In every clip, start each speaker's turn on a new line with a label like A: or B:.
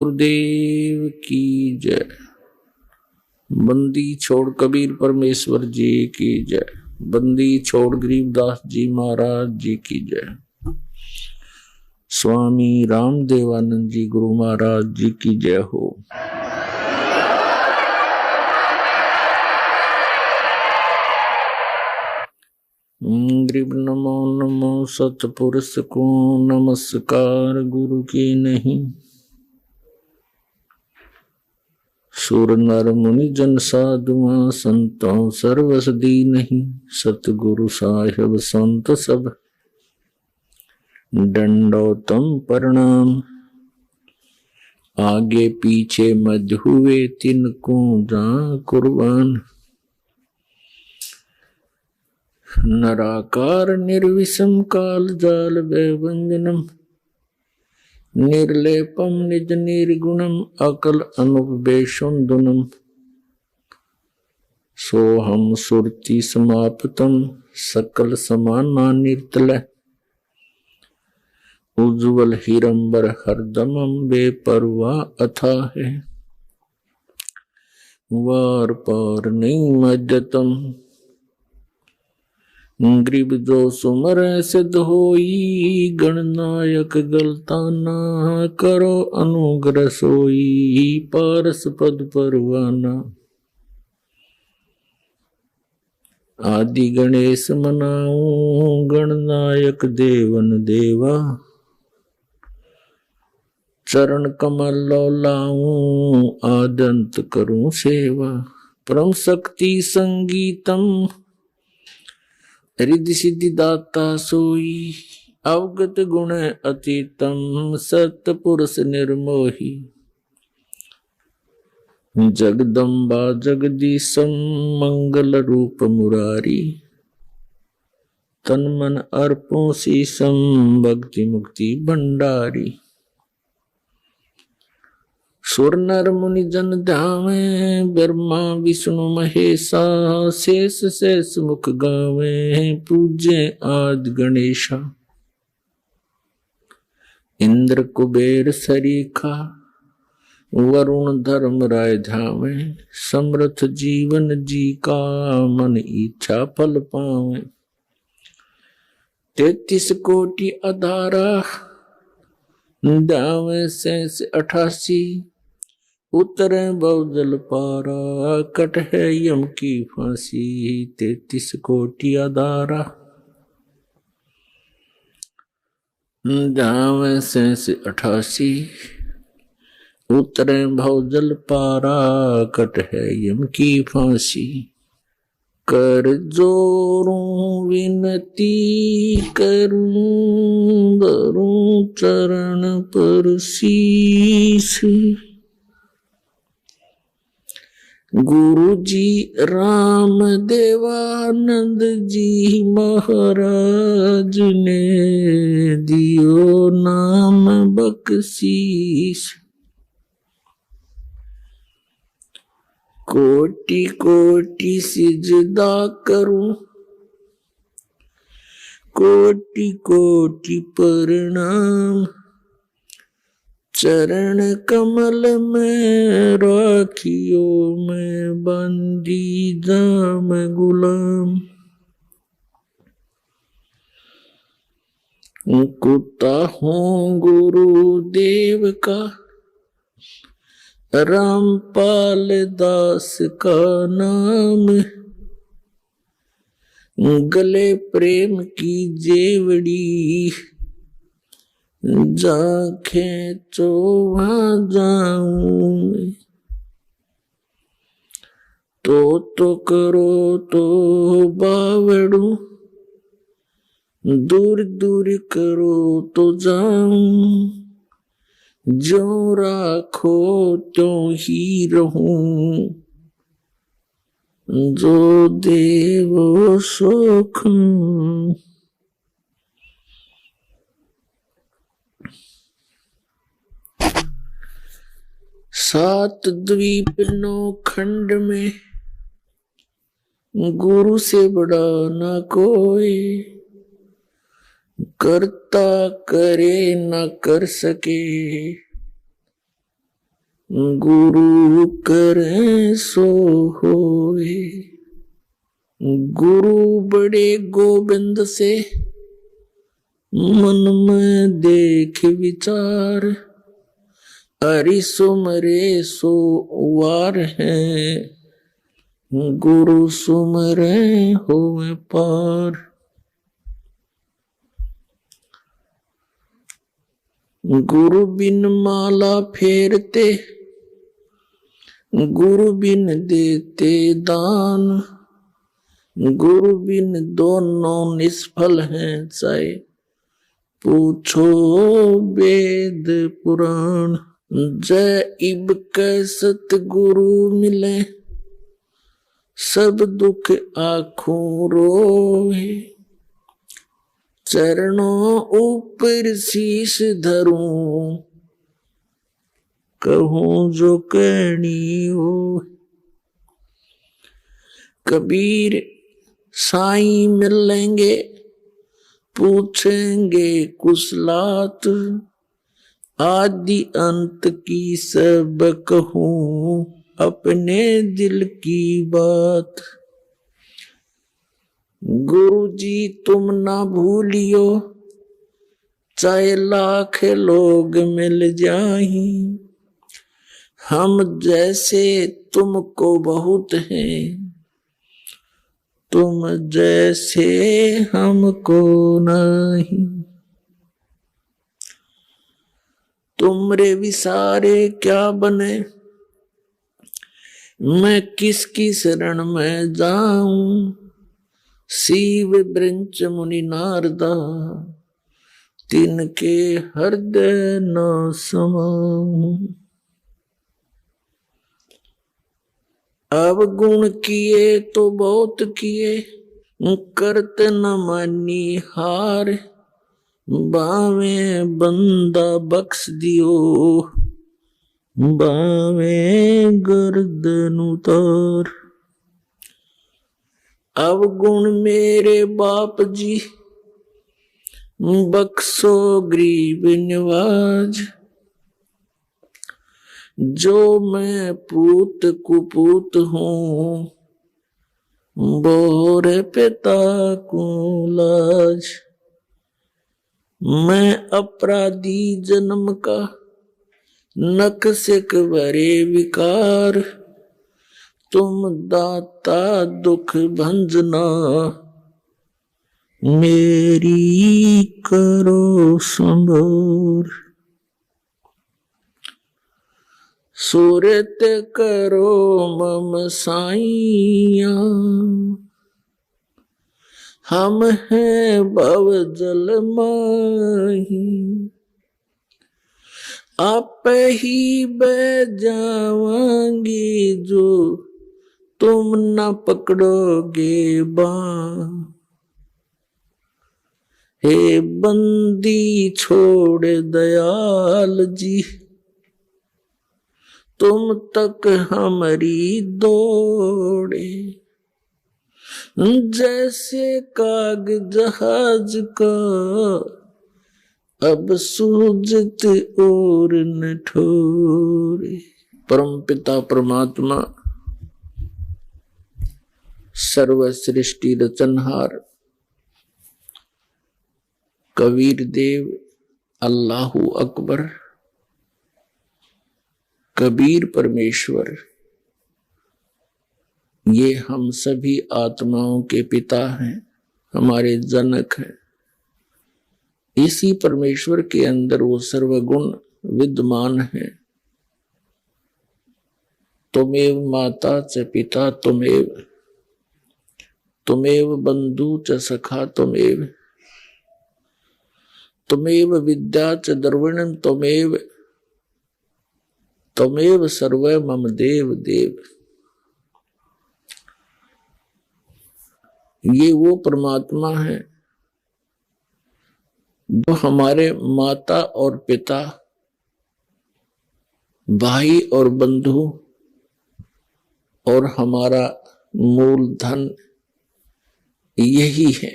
A: गुरुदेव की जय। बंदी छोड़ कबीर परमेश्वर जी की जय। बंदी छोड़ गरीबदास जी महाराज जी की जय। स्वामी रामदेवानंद जी गुरु महाराज जी की जय हो। गरीब नमो नमो सतपुरुष को नमस्कार गुरु की नहीं। सुर नर मुनि जन साधुआ संतों सर्वस दी नहीं। सतगुरु साहिब संत सब दंडोतम प्रणाम। आगे पीछे मध्य हुए तिनको जा कुर्बान। नराकार निर्विषम काल जाल वैवंजनम। निर्लेपम निज निर्गुणम अकल अनुपवेशुंदुनम। सोहम सुरति समाप्तम सकल समाना निर्तल। उज्ज्वल हिरंबर हरदमम बेपरवाह अथा है। वार पार नहीं मज्जतम। गरीब जो सुमर सिद्ध होई। गणनायक गलताना करो अनुग्रह सोई। पारस पद परवाना। आदि गणेश मनाऊं गणनायक देवन देवा। चरण कमल लाऊं आदंत करूं सेवा। परम शक्ति संगीतम रिद्धि सिद्धि दाता सोई। अवगत गुण अतीतम सतपुरुष निर्मोही। जगदम्बा जगदीशम मंगल रूप मुरारी। तन मन अर्पों शीशम भक्ति मुक्ति भंडारी। सुर नर मुनि जन ध्यावे ब्रह्मा विष्णु महेशा। शेष शेष मुख गावे पूज्य आदि गणेशा। इंद्र कुबेर सरीखा वरुण धर्म राय ध्यावे। समर्थ जीवन जी का मन इच्छा फल पावे। 33 कोटि अधारा ध्यावे शेष 88। उतरे बहुजल पारा कट है यम की फांसी। 33 कोटि अधारा ध्यावे शेष 88। उतरे बहुजल पारा कट है यम की फांसी। कर जोरूं विनती करूं धरूं चरण पर शीस। गुरु जी राम देवानंद जी महाराज ने दियो नाम बख्शीश। कोटि कोटि सिजदा करूं कोटि कोटि प्रणाम। चरण कमल में राखियो मैं बंदी जाम गुलाम। कुत्ता हूँ गुरुदेव का रामपाल दास का नाम। गले प्रेम की जेवड़ी जाखे चो वहां जाऊं। तो करो तो बावड़ू दूर दूर करो तो जाऊं। जो राखो त्यों ही रहूं। जो देवो सुख। सात द्वीप 9 खंड में गुरु से बड़ा न कोई। करता करे न कर सके गुरु करे सो होए। गुरु बड़े गोविंद से मन में देख विचार। हरि सुमरे सो वार है। गुरु सुमरे होए पार। गुरु बिन माला फेरते, गुरु बिन देते दान। गुरु बिन दोनों निष्फल हैं, चाहे पूछो वेद पुराण। जय इब कै सतगुरु मिले, सब दुख आँखों रोए। चरणों ऊपर शीश धरूं, कहूं जो कहनी हो। कबीर साईं मिलेंगे, पूछेंगे कुशलात। आदि अंत की सब कहूं, अपने दिल की बात। गुरु जी तुम ना भूलियो, चाहे लाख लोग मिल जाही। हम जैसे तुमको बहुत हैं, तुम जैसे हमको नहीं। तुमरे विसारे क्या बने, मैं किसकी शरण में जाऊं। शिव ब्रंच मुनि नारदा, तिनके हृदय न समाऊं। अब गुण किए तो बहुत किए, करत न मानी हार। बावे बंदा बख्श दियो, बावे गर्दन उतार। अब गुण मेरे बाप जी, बख्शो गरीब निवाज। जो मैं पूत कुपूत हूँ, बोर पिता को लाज। मैं अपराधी जन्म का, नक्सिक भरे विकार। तुम दाता दुख भंजना, मेरी करो संभार। सूरत करो मम साइया, हम हैं भव जल माही। आप ही बह जावांगी, जो तुम न पकड़ोगे बाँ। हे बंदी छोड़ दयाल जी, तुम तक हमारी दौड़े। जैसे काग जहाज का, अब सूझत और न ठोरे। परम पिता परमात्मा सर्व सृष्टि रचनहार कबीर देव अल्लाहु अकबर कबीर परमेश्वर, ये हम सभी आत्माओं के पिता हैं, हमारे जनक हैं। इसी परमेश्वर के अंदर वो सर्वगुण विद्यमान है। तुमेव माता च पिता तुमेव, तुमेव बंधु च सखा तुमेव, तुमेव विद्या च द्रविणम तुमेव, तुमेव सर्व मम देव देव। ये वो परमात्मा है जो हमारे माता और पिता, भाई और बंधु और हमारा मूल धन यही है।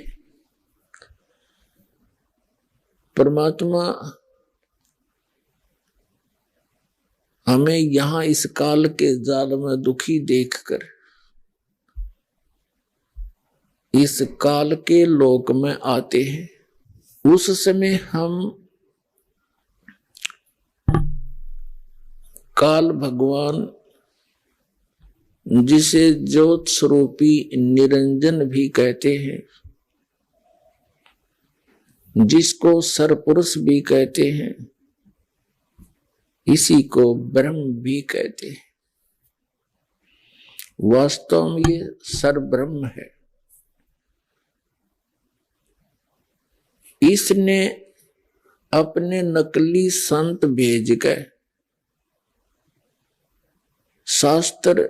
A: परमात्मा हमें यहां इस काल के जाल में दुखी देखकर इस काल के लोक में आते हैं। उस समय हम काल भगवान, जिसे ज्योत स्वरूपी निरंजन भी कहते हैं, जिसको सरपुरुष भी कहते हैं, इसी को ब्रह्म भी कहते हैं। वास्तव में ये सरब्रह्म है। इसने अपने नकली संत भेज गए, शास्त्र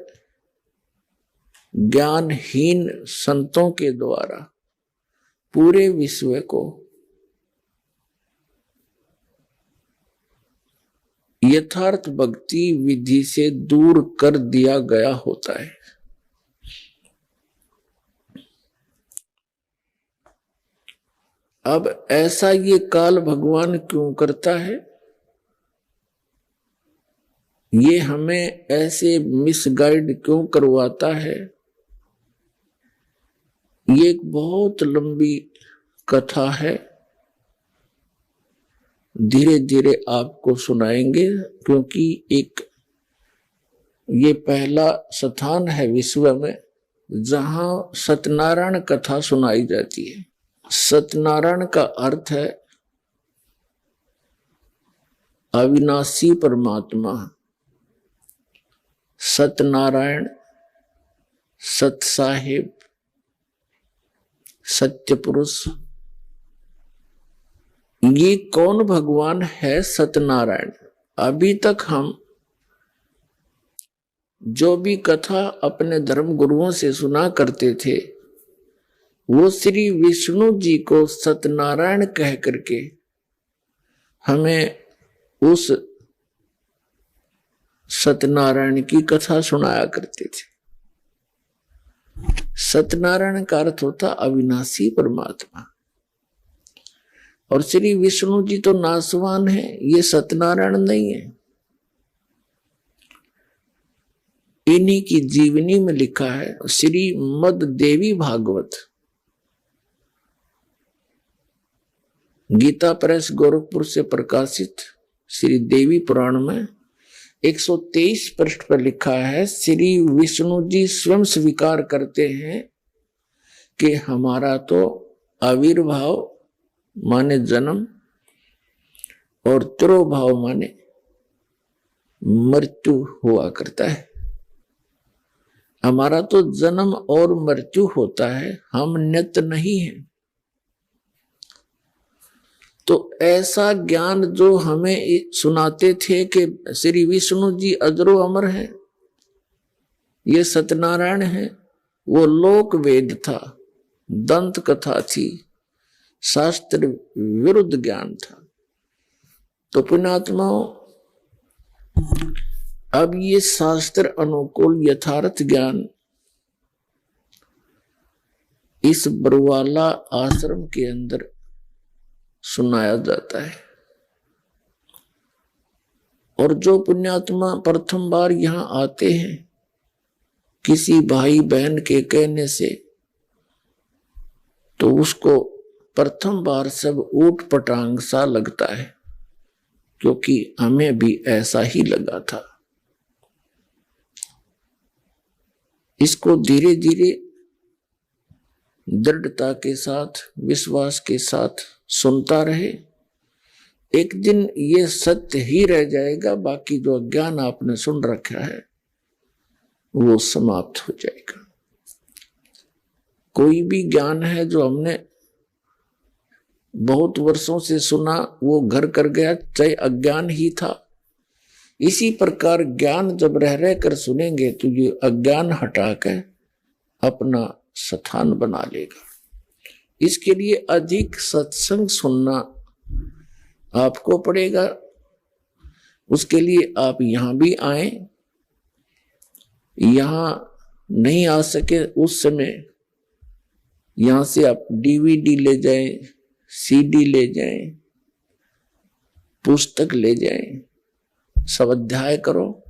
A: ज्ञानहीन संतों के द्वारा पूरे विश्व को यथार्थ भक्ति विधि से दूर कर दिया गया होता है। अब ऐसा ये काल भगवान क्यों करता है? ये हमें ऐसे मिसगाइड क्यों करवाता है? ये एक बहुत लंबी कथा है, धीरे धीरे आपको सुनाएंगे, क्योंकि एक ये पहला स्थान है विश्व में जहां सत्यनारायण कथा सुनाई जाती है। सत्यनारायण का अर्थ है अविनाशी परमात्मा। सत्यनारायण, सत साहिब, सत्य पुरुष, ये कौन भगवान है? सत्यनारायण। अभी तक हम जो भी कथा अपने धर्म गुरुओं से सुना करते थे, वो श्री विष्णु जी को सत्यनारायण कह करके हमें उस सत्यनारायण की कथा सुनाया करते थे। सत्यनारायण का अर्थ होता अविनाशी परमात्मा, और श्री विष्णु जी तो नासवान है, ये सत्यनारायण नहीं है। इन्हीं की जीवनी में लिखा है, श्रीमद् देवी भागवत, गीता प्रेस गोरखपुर से प्रकाशित श्री देवी पुराण में 123 पृष्ठ पर लिखा है, श्री विष्णु जी स्वयं स्वीकार करते हैं कि हमारा तो आविर्भाव माने जन्म और तिरोभाव माने मृत्यु हुआ करता है। हमारा तो जन्म और मृत्यु होता है, हम नित्य नहीं हैं। तो ऐसा ज्ञान जो हमें सुनाते थे कि श्री विष्णु जी अजरो अमर हैं, ये सत्यनारायण है, वो लोक वेद था, दंत कथा थी, शास्त्र विरुद्ध ज्ञान था। तो पुण्यात्माओं, अब ये शास्त्र अनुकूल यथार्थ ज्ञान इस बरवाला आश्रम के अंदर सुनाया जाता है। और जो पुण्यात्मा प्रथम बार यहां आते हैं किसी भाई बहन के कहने से, तो उसको प्रथम बार सब ऊट पटांग सा लगता है, क्योंकि हमें भी ऐसा ही लगा था। इसको धीरे धीरे दृढ़ता के साथ, विश्वास के साथ सुनता रहे, एक दिन ये सत्य ही रह जाएगा, बाकी जो ज्ञान आपने सुन रखा है वो समाप्त हो जाएगा। कोई भी ज्ञान है जो हमने बहुत वर्षों से सुना, वो घर कर गया, चाहे अज्ञान ही था। इसी प्रकार ज्ञान जब रह रह कर सुनेंगे तो ये अज्ञान हटा कर अपना स्थान बना लेगा। इसके लिए अधिक सत्संग सुनना आपको पड़ेगा। उसके लिए आप यहां भी आए, यहां नहीं आ सके उस समय यहां से आप डीवीडी ले जाएं, सीडी ले जाएं, पुस्तक ले जाएं, स्वाध्याय करो,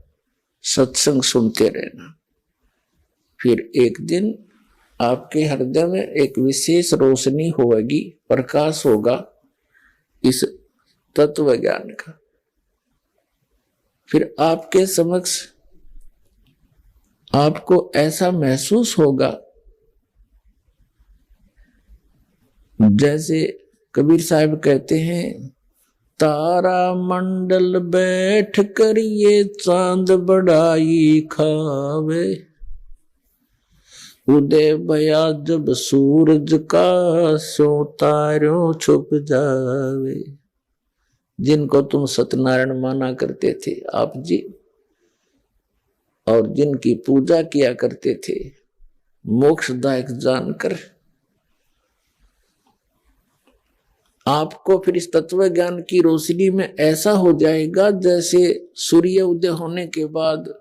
A: सत्संग सुनते रहना। फिर एक दिन आपके हृदय में एक विशेष रोशनी होगी, प्रकाश होगा इस तत्व ज्ञान का। फिर आपके समक्ष आपको ऐसा महसूस होगा जैसे कबीर साहब कहते हैं, तारा मंडल बैठ कर ये चांद बड़ाई खावे, उदय भया जब सूरज का सो तारों छुप जावे। जिनको तुम सत्यनारायण माना करते थे आप जी, और जिनकी पूजा किया करते थे मोक्षदायक जानकर, आपको फिर इस तत्व ज्ञान की रोशनी में ऐसा हो जाएगा जैसे सूर्य उदय होने के बाद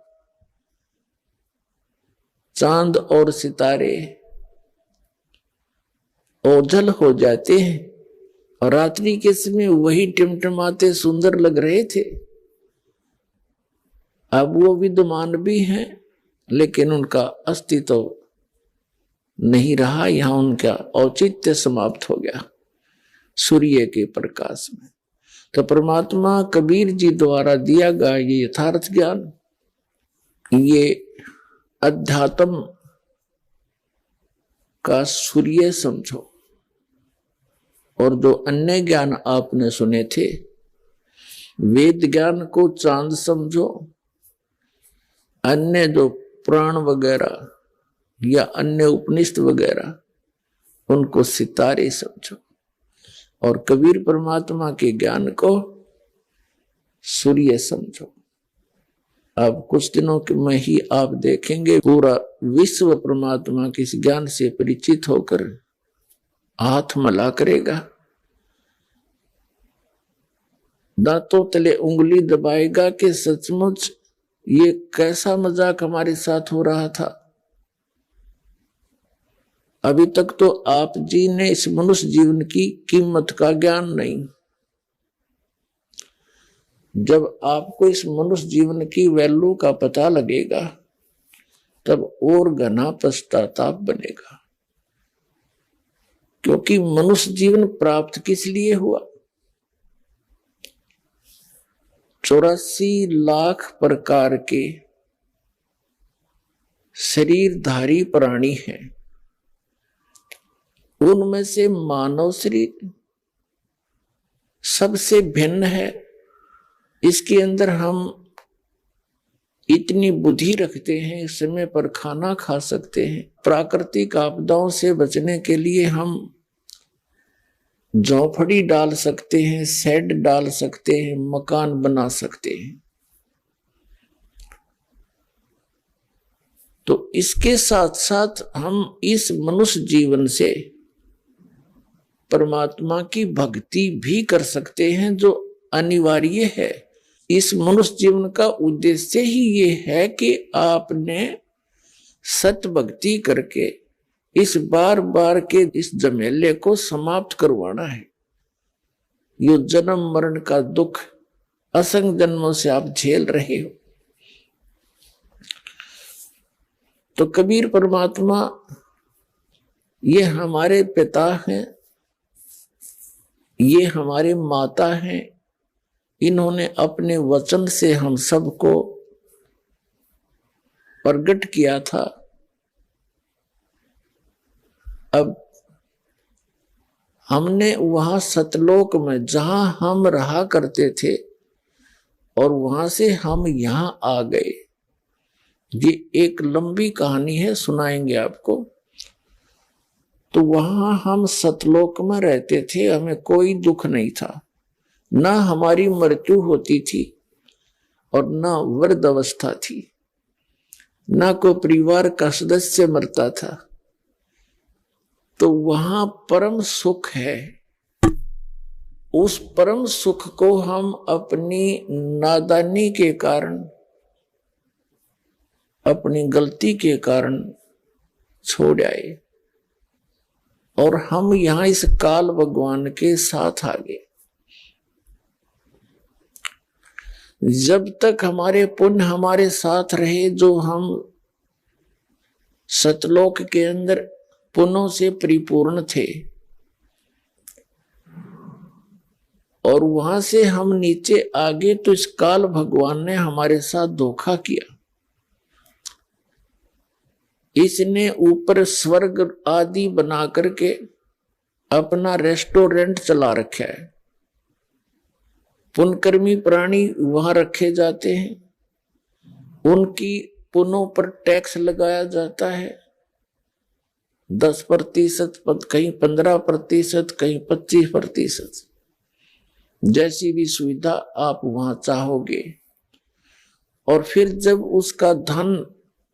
A: चांद और सितारे ओझल हो जाते हैं, और रात्रि के समय वही टिमटिमाते सुंदर लग रहे थे। अब वो विद्यमान भी हैं, लेकिन उनका अस्तित्व नहीं रहा, यहां उनका औचित्य समाप्त हो गया सूर्य के प्रकाश में। तो परमात्मा कबीर जी द्वारा दिया गया ये यथार्थ ज्ञान, ये अध्यात्म का सूर्य समझो, और जो अन्य ज्ञान आपने सुने थे, वेद ज्ञान को चांद समझो, अन्य जो पुराण वगैरह या अन्य उपनिषद वगैरह उनको सितारे समझो, और कबीर परमात्मा के ज्ञान को सूर्य समझो। अब कुछ दिनों में ही आप देखेंगे पूरा विश्व परमात्मा के इस ज्ञान से परिचित होकर हाथ मला करेगा, दांतों तले उंगली दबाएगा कि सचमुच ये कैसा मजाक हमारे साथ हो रहा था। अभी तक तो आप जी ने इस मनुष्य जीवन की कीमत का ज्ञान नहीं। जब आपको इस मनुष्य जीवन की वैल्यू का पता लगेगा तब और घना पश्चाताप बनेगा, क्योंकि मनुष्य जीवन प्राप्त किस लिए हुआ। 84 लाख प्रकार के शरीरधारी प्राणी हैं, उनमें से मानव शरीर सबसे भिन्न है। इसके अंदर हम इतनी बुद्धि रखते हैं, समय पर खाना खा सकते हैं, प्राकृतिक आपदाओं से बचने के लिए हम झोंपड़ी डाल सकते हैं, शेड डाल सकते हैं, मकान बना सकते हैं। तो इसके साथ साथ हम इस मनुष्य जीवन से परमात्मा की भक्ति भी कर सकते हैं, जो अनिवार्य है। इस मनुष्य जीवन का उद्देश्य ही ये है कि आपने सत भक्ति करके इस बार बार के इस झमेले को समाप्त करवाना है। ये जन्म मरण का दुख असंख्य जन्मों से आप झेल रहे हो। तो कबीर परमात्मा ये हमारे पिता हैं, ये हमारे माता हैं। इन्होंने अपने वचन से हम सबको प्रकट किया था। अब हमने वहां सतलोक में जहां हम रहा करते थे और वहां से हम यहां आ गए। ये एक लंबी कहानी है, सुनाएंगे आपको। तो वहां हम सतलोक में रहते थे, हमें कोई दुख नहीं था, ना हमारी मृत्यु होती थी और ना वृद्ध अवस्था थी, ना कोई परिवार का सदस्य मरता था। तो वहां परम सुख है। उस परम सुख को हम अपनी नादानी के कारण, अपनी गलती के कारण छोड़ आए और हम यहां इस काल भगवान के साथ आ गए। जब तक हमारे पुण्य हमारे साथ रहे, जो हम सतलोक के अंदर पुण्यों से परिपूर्ण थे, और वहां से हम नीचे आगे, तो इस काल भगवान ने हमारे साथ धोखा किया। इसने ऊपर स्वर्ग आदि बना करके अपना रेस्टोरेंट चला रखा है। पुण्यकर्मी प्राणी वहां रखे जाते हैं, उनकी पुण्यों पर टैक्स लगाया जाता है 10%, कहीं 15%, कहीं 25%, जैसी भी सुविधा आप वहां चाहोगे। और फिर जब उसका धन,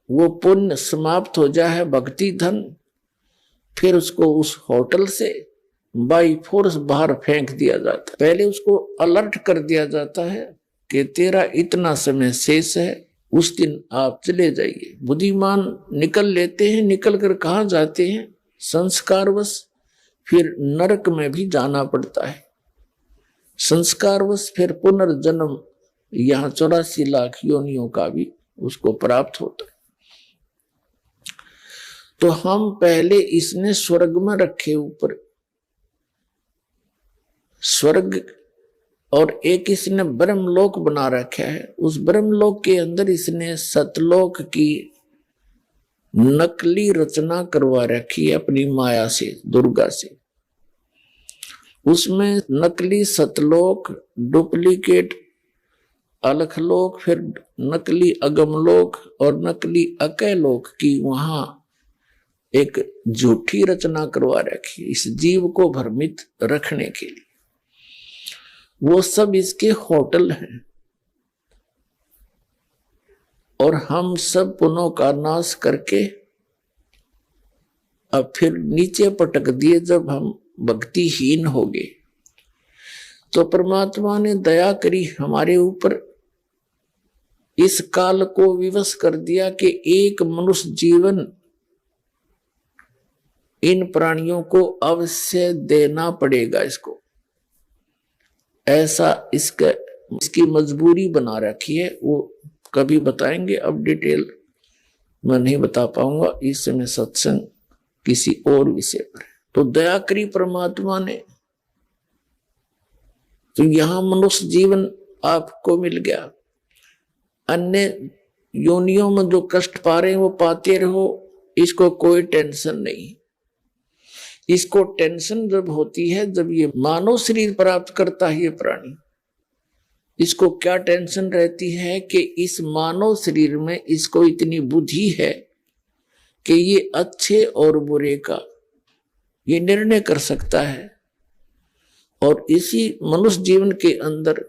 A: वो पुण्य समाप्त हो जाए, भक्ति धन, फिर उसको उस होटल से बाई फोर्स बाहर फेंक दिया जाता है। पहले उसको अलर्ट कर दिया जाता है कि तेरा इतना समय शेष है, उस दिन आप चले जाइए। बुद्धिमान निकल लेते हैं, निकल कर कहाँ जाते हैं? संस्कारवश फिर नरक में भी जाना पड़ता है। संस्कारवश फिर पुनर्जन्म यहाँ 84 लाख योनियों का भी उसको प्राप्त होता है। तो हम पहले इसने स्वर्ग में रखे ऊपर स्वर्ग, और एक इसने ब्रह्मलोक बना रखा है। उस ब्रह्मलोक के अंदर इसने सतलोक की नकली रचना करवा रखी है अपनी माया से, दुर्गा से। उसमें नकली सतलोक, डुप्लीकेट अलखलोक, फिर नकली अगमलोक और नकली अकैलोक की वहां एक झूठी रचना करवा रखी है इस जीव को भ्रमित रखने के लिए। वो सब इसके होटल हैं, और हम सब पुण्यों का नाश करके अब फिर नीचे पटक दिए। जब हम भक्तिहीन हो गए, तो परमात्मा ने दया करी हमारे ऊपर, इस काल को विवश कर दिया कि एक मनुष्य जीवन इन प्राणियों को अवश्य देना पड़ेगा इसको। ऐसा इसकी मजबूरी बना रखी है। वो कभी बताएंगे, अब डिटेल मैं नहीं बता पाऊंगा इस समय, सत्संग किसी और विषय पर। तो दया करी परमात्मा ने, तो यहां मनुष्य जीवन आपको मिल गया। अन्य योनियों में जो कष्ट पा रहे हैं वो पाते रहो, इसको कोई टेंशन नहीं। इसको टेंशन जब होती है जब ये मानव शरीर प्राप्त करता है ये प्राणी, इसको क्या टेंशन रहती है कि इस मानव शरीर में इसको इतनी बुद्धि है कि ये अच्छे और बुरे का ये निर्णय कर सकता है। और इसी मनुष्य जीवन के अंदर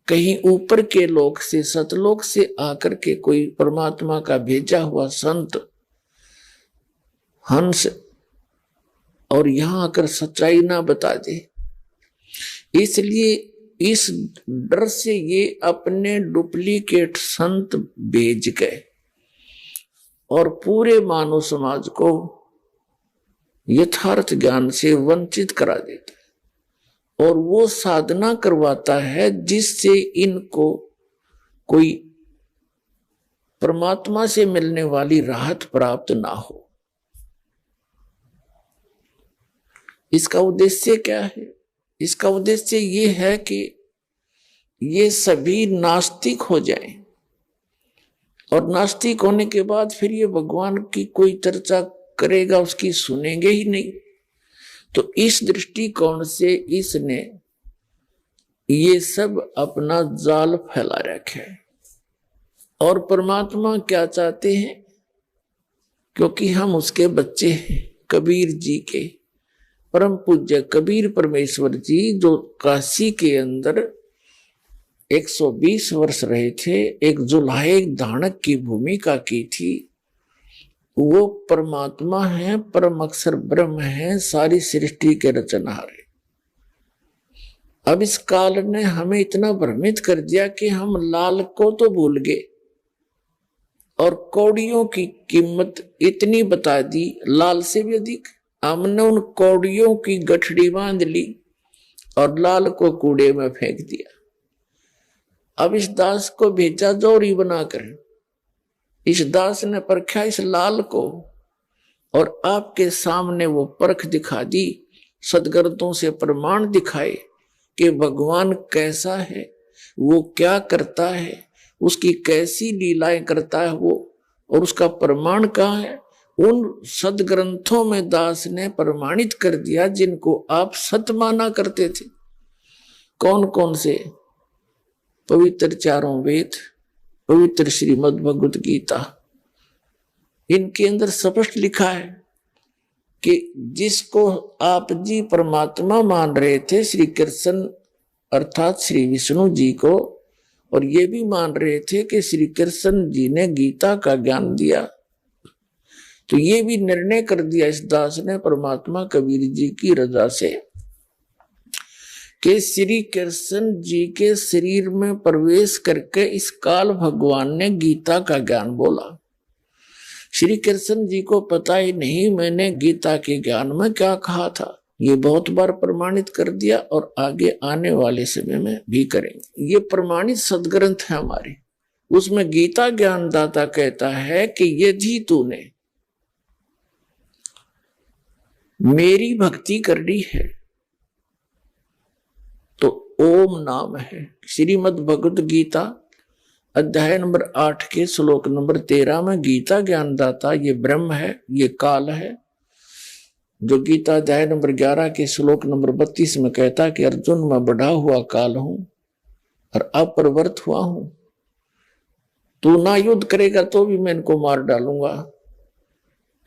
A: कहीं ऊपर के लोक से, सतलोक से आकर के कोई परमात्मा का भेजा हुआ संत हंस और यहां आकर सच्चाई ना बता दे, इसलिए इस डर से ये अपने डुप्लीकेट संत भेज गए और पूरे मानव समाज को यथार्थ ज्ञान से वंचित करा देता है। और वो साधना करवाता है जिससे इनको कोई परमात्मा से मिलने वाली राहत प्राप्त ना हो। इसका उद्देश्य क्या है? इसका उद्देश्य ये है कि ये सभी नास्तिक हो जाएं, और नास्तिक होने के बाद फिर ये भगवान की कोई चर्चा करेगा उसकी सुनेंगे ही नहीं। तो इस दृष्टिकोण से इसने ये सब अपना जाल फैला रखा है। और परमात्मा क्या चाहते हैं? क्योंकि हम उसके बच्चे हैं, कबीर जी के, परम पूज्य कबीर परमेश्वर जी जो काशी के अंदर 120 वर्ष रहे थे, एक जुल्हाए धानक की भूमिका की थी। वो परमात्मा है, परम अक्षर ब्रह्म है, सारी सृष्टि के रचनहार है। अब इस काल ने हमें इतना भ्रमित कर दिया कि हम लाल को तो भूल गए और कौड़ियों की कीमत इतनी बता दी, लाल से भी अधिक। हमने उन कौड़ियों की गठड़ी बांध ली और लाल को कूड़े में फेंक दिया। अब इस दास को भेजा जोरी बनाकर। इस दास ने परखा इस लाल को और आपके सामने वो परख दिखा दी, सदग्रंथों से प्रमाण दिखाए कि भगवान कैसा है, वो क्या करता है, उसकी कैसी लीलाएं करता है वो, और उसका प्रमाण कहाँ है। उन सदग्रंथों में दास ने प्रमाणित कर दिया जिनको आप सत माना करते थे। कौन कौन से? पवित्र चारों वेद, पवित्र श्रीमद् भगवत गीता, इनके अंदर स्पष्ट लिखा है कि जिसको आप जी परमात्मा मान रहे थे, श्री कृष्ण अर्थात श्री विष्णु जी को, और ये भी मान रहे थे कि श्री कृष्ण जी ने गीता का ज्ञान दिया, तो ये भी निर्णय कर दिया इस दास ने परमात्मा कबीर जी की रजा से कि श्री कृष्ण जी के शरीर में प्रवेश करके इस काल भगवान ने गीता का ज्ञान बोला। श्री कृष्ण जी को पता ही नहीं मैंने गीता के ज्ञान में क्या कहा था। ये बहुत बार प्रमाणित कर दिया और आगे आने वाले समय में भी करेंगे। ये प्रमाणित सदग्रंथ है हमारे, उसमें गीता ज्ञानदाता कहता है कि यदि तूने मेरी भक्ति करनी है तो ओम नाम है। श्रीमद् भगवत गीता अध्याय नंबर 8 के श्लोक नंबर 13 में गीता ज्ञानदाता ये ब्रह्म है, ये काल है। जो गीता अध्याय नंबर 11 के श्लोक नंबर 32 में कहता कि अर्जुन मैं बढ़ा हुआ काल हूं और अप्रवृत्त हुआ हूं, तू ना युद्ध करेगा तो भी मैं इनको मार डालूंगा।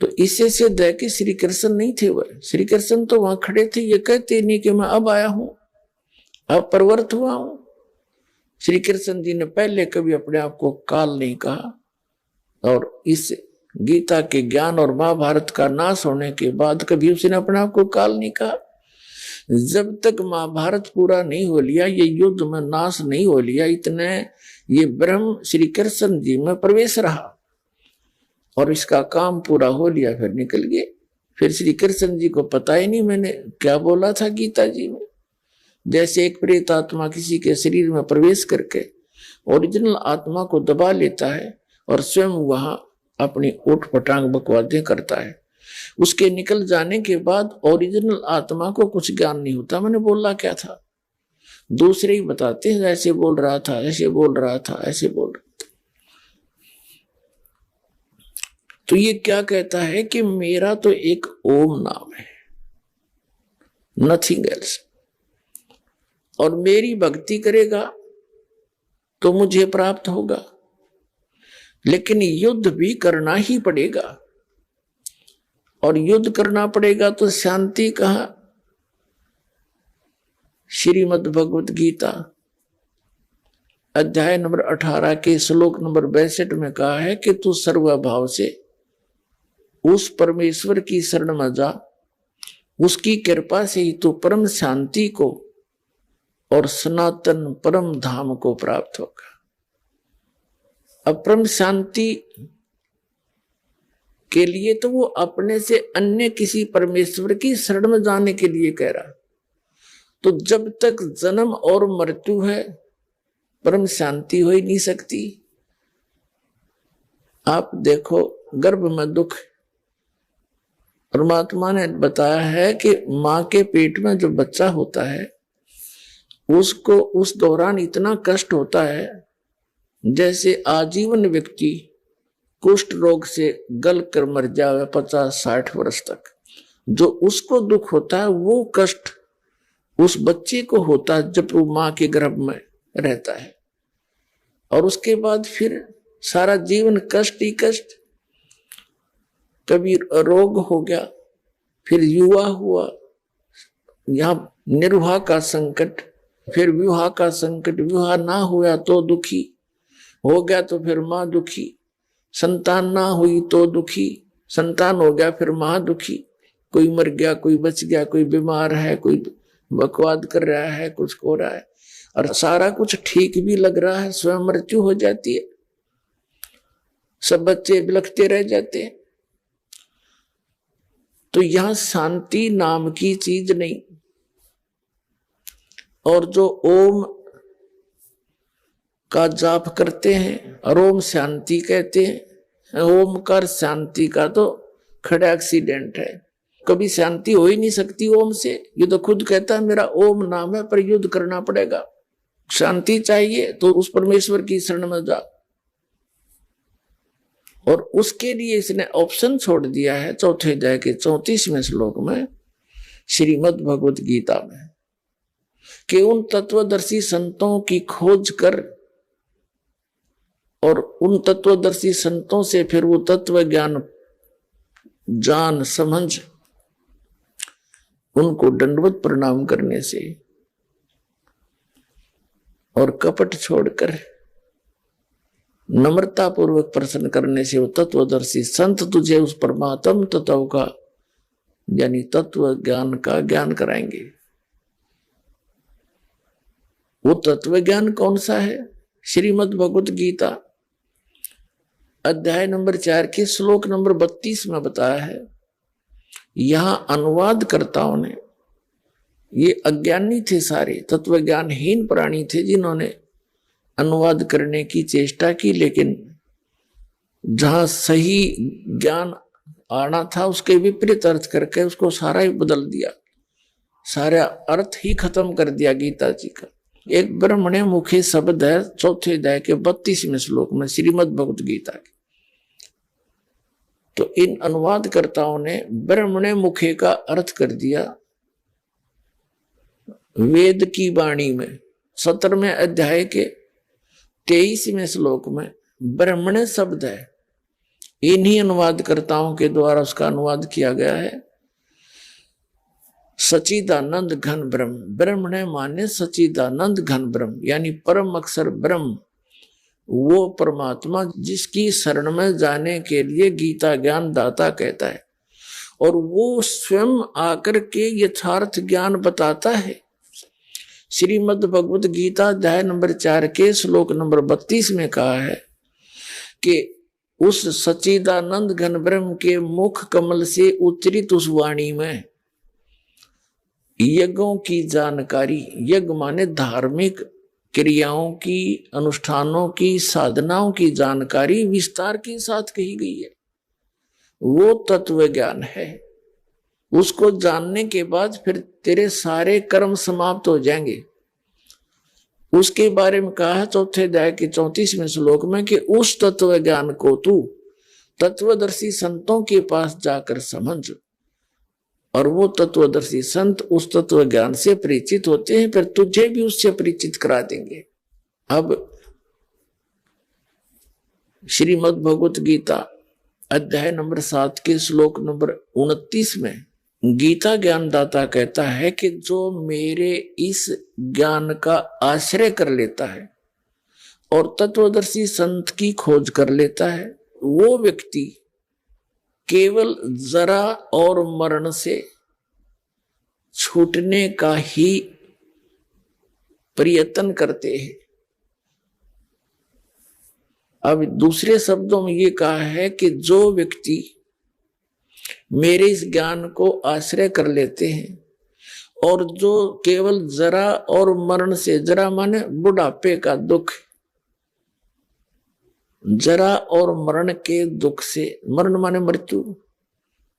A: तो इससे सिद्ध है कि श्री कृष्ण नहीं थे वह, श्री कृष्ण तो वहां खड़े थे, ये कहते नहीं कि मैं अब आया हूं, अब प्रवृत्त हुआ हूं। श्री कृष्ण जी ने पहले कभी अपने आप को काल नहीं कहा, और इस गीता के ज्ञान और महाभारत का नाश होने के बाद कभी उसने अपने आप को काल नहीं कहा। जब तक महाभारत पूरा नहीं हो लिया, ये युद्ध में नाश नहीं हो लिया, इतने ये ब्रह्म श्री कृष्ण जी में प्रवेश रहा और इसका काम पूरा हो लिया, फिर निकल गए। फिर श्री कृष्ण जी को पता ही नहीं मैंने क्या बोला था गीता जी में। जैसे एक प्रेत आत्मा किसी के शरीर में प्रवेश करके ओरिजिनल आत्मा को दबा लेता है और स्वयं वहां अपनी ऊट पटांग बकवादें करता है, उसके निकल जाने के बाद ओरिजिनल आत्मा को कुछ ज्ञान नहीं होता मैंने बोला क्या था, दूसरे ही बताते हैं ऐसे बोल रहा था, ऐसे बोल रहा था, ऐसे बोल रहा था। तो ये क्या कहता है कि मेरा तो एक ओम नाम है, नथिंग एल्स, और मेरी भक्ति करेगा तो मुझे प्राप्त होगा, लेकिन युद्ध भी करना ही पड़ेगा। और युद्ध करना पड़ेगा तो शांति कहां? श्रीमद् भगवत गीता अध्याय नंबर 18 के श्लोक नंबर 62 में कहा है कि तू सर्वभाव से उस परमेश्वर की शरण में जा, उसकी कृपा से ही तू परम शांति को और सनातन परम धाम को प्राप्त होगा। अब परम शांति के लिए तो वो अपने से अन्य किसी परमेश्वर की शरण में जाने के लिए कह रहा। तो जब तक जन्म और मृत्यु है परम शांति हो ही नहीं सकती। आप देखो गर्भ में दुख, परमात्मा ने बताया है कि मां के पेट में जो बच्चा होता है उसको उस दौरान इतना कष्ट होता है जैसे आजीवन व्यक्ति कुष्ठ रोग से गल कर मर जाए 50-60 वर्ष तक। जो उसको दुख होता है वो कष्ट उस बच्चे को होता है जब वो मां के गर्भ में रहता है, और उसके बाद फिर सारा जीवन कष्ट ही कष्ट। कभी रोग हो गया, फिर युवा हुआ, यहां निर्वाह का संकट, फिर विवाह का संकट, विवाह ना हुआ तो दुखी, हो गया तो फिर मां दुखी, संतान ना हुई तो दुखी, संतान हो गया फिर मां दुखी, कोई मर गया, कोई बच गया, कोई बीमार है, कोई बकवाद कर रहा है, कुछ हो रहा है, और सारा कुछ ठीक भी लग रहा है, स्वयं मृत्यु हो जाती है, सब बच्चे बिलखते रह जाते हैं। तो यहां शांति नाम की चीज नहीं। और जो ओम का जाप करते हैं और ओम शांति कहते हैं। ओमकार शांति का तो खड़ा एक्सीडेंट है, कभी शांति हो ही नहीं सकती ओम से। ये तो खुद कहता है मेरा ओम नाम है, पर युद्ध करना पड़ेगा। शांति चाहिए तो उस परमेश्वर की शरण में जा, और उसके लिए इसने ऑप्शन छोड़ दिया है चौथे अध्याय के 34वें श्लोक में श्रीमद् भगवत गीता में, कि उन तत्वदर्शी संतों की खोज कर और उन तत्वदर्शी संतों से फिर वो तत्व ज्ञान जान समझ उनको दंडवत प्रणाम करने से और कपट छोड़कर नम्रता पूर्वक प्रश्न करने से वो तत्वदर्शी संत तुझे उस परमात्म तत्व का यानी तत्व ज्ञान का ज्ञान कराएंगे। वो तत्व ज्ञान कौन सा है? श्रीमद् भगवत गीता अध्याय नंबर 4 के श्लोक नंबर 32 में बताया है। यहां अनुवादकर्ताओं ने, ये अज्ञानी थे, सारे तत्व ज्ञानहीन प्राणी थे जिन्होंने अनुवाद करने की चेष्टा की, लेकिन जहां सही ज्ञान आना था उसके विपरीत अर्थ करके उसको सारा ही बदल दिया, सारा अर्थ ही खत्म कर दिया गीता जी का। एक ब्रह्मणे मुखे शब्द है चौथे अध्याय के 32वें श्लोक में श्रीमद् भगवत गीता के। तो इन अनुवादकर्ताओं ने ब्रह्मणे मुखे का अर्थ कर दिया वेद की वाणी में। 17वें अध्याय के 23वें श्लोक में ब्रह्मणे शब्द है, इन्हीं अनुवादकर्ताओं के द्वारा उसका अनुवाद किया गया है सच्चिदानंद घन ब्रह्म। ब्रह्मणे माने सच्चिदानंद घन ब्रह्म, यानी परम अक्षर ब्रह्म, वो परमात्मा जिसकी शरण में जाने के लिए गीता ज्ञान दाता कहता है, और वो स्वयं आकर के यथार्थ ज्ञान बताता है। श्रीमद् भगवत गीता अध्याय नंबर 4 के श्लोक नंबर 32 में कहा है कि उस सच्चिदानंद घन ब्रह्म के मुख कमल से उच्चरित उस वाणी में यज्ञों की जानकारी, यज्ञ माने धार्मिक क्रियाओं की, अनुष्ठानों की, साधनाओं की जानकारी विस्तार के साथ कही गई है। वो तत्व ज्ञान है। उसको जानने के बाद फिर तेरे सारे कर्म समाप्त हो जाएंगे। उसके बारे में कहा है चौथे अध्याय के 34वें श्लोक में कि उस तत्व ज्ञान को तू तत्वदर्शी संतों के पास जाकर समझ, और वो तत्वदर्शी संत उस तत्व ज्ञान से परिचित होते हैं, फिर तुझे भी उससे परिचित करा देंगे। अब श्रीमद् भगवत गीता अध्याय नंबर 7 के श्लोक नंबर 29 में गीता ज्ञानदाता कहता है कि जो मेरे इस ज्ञान का आश्रय कर लेता है और तत्वदर्शी संत की खोज कर लेता है, वो व्यक्ति केवल जरा और मरण से छूटने का ही प्रयत्न करते हैं। अब दूसरे शब्दों में ये कहा है कि जो व्यक्ति मेरे इस ज्ञान को आश्रय कर लेते हैं और जो केवल जरा और मरण से, जरा माने बुढ़ापे का दुख, जरा और मरण के दुख से, मरण माने मृत्यु,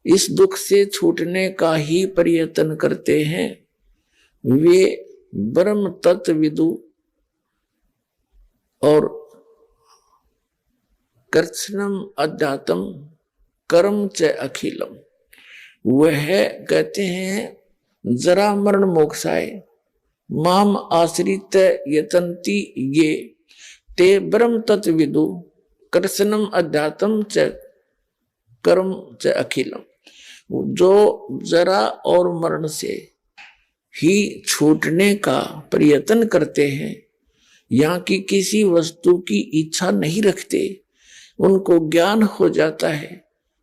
A: इस दुख से छूटने का ही प्रयत्न करते हैं, वे ब्रह्म तत्वविदु और कृष्णम अध्यात्म कर्म च अखिलम, वह कहते हैं जरा मरण मोक्षाय माम आश्रित यतन्ति ये ते ब्रह्म तत्वविदु कृष्णम अध्यात्म च कर्म च अखिलम। जो जरा और मरण से ही छूटने का प्रयत्न करते हैं, यहाँ की किसी वस्तु की इच्छा नहीं रखते, उनको ज्ञान हो जाता है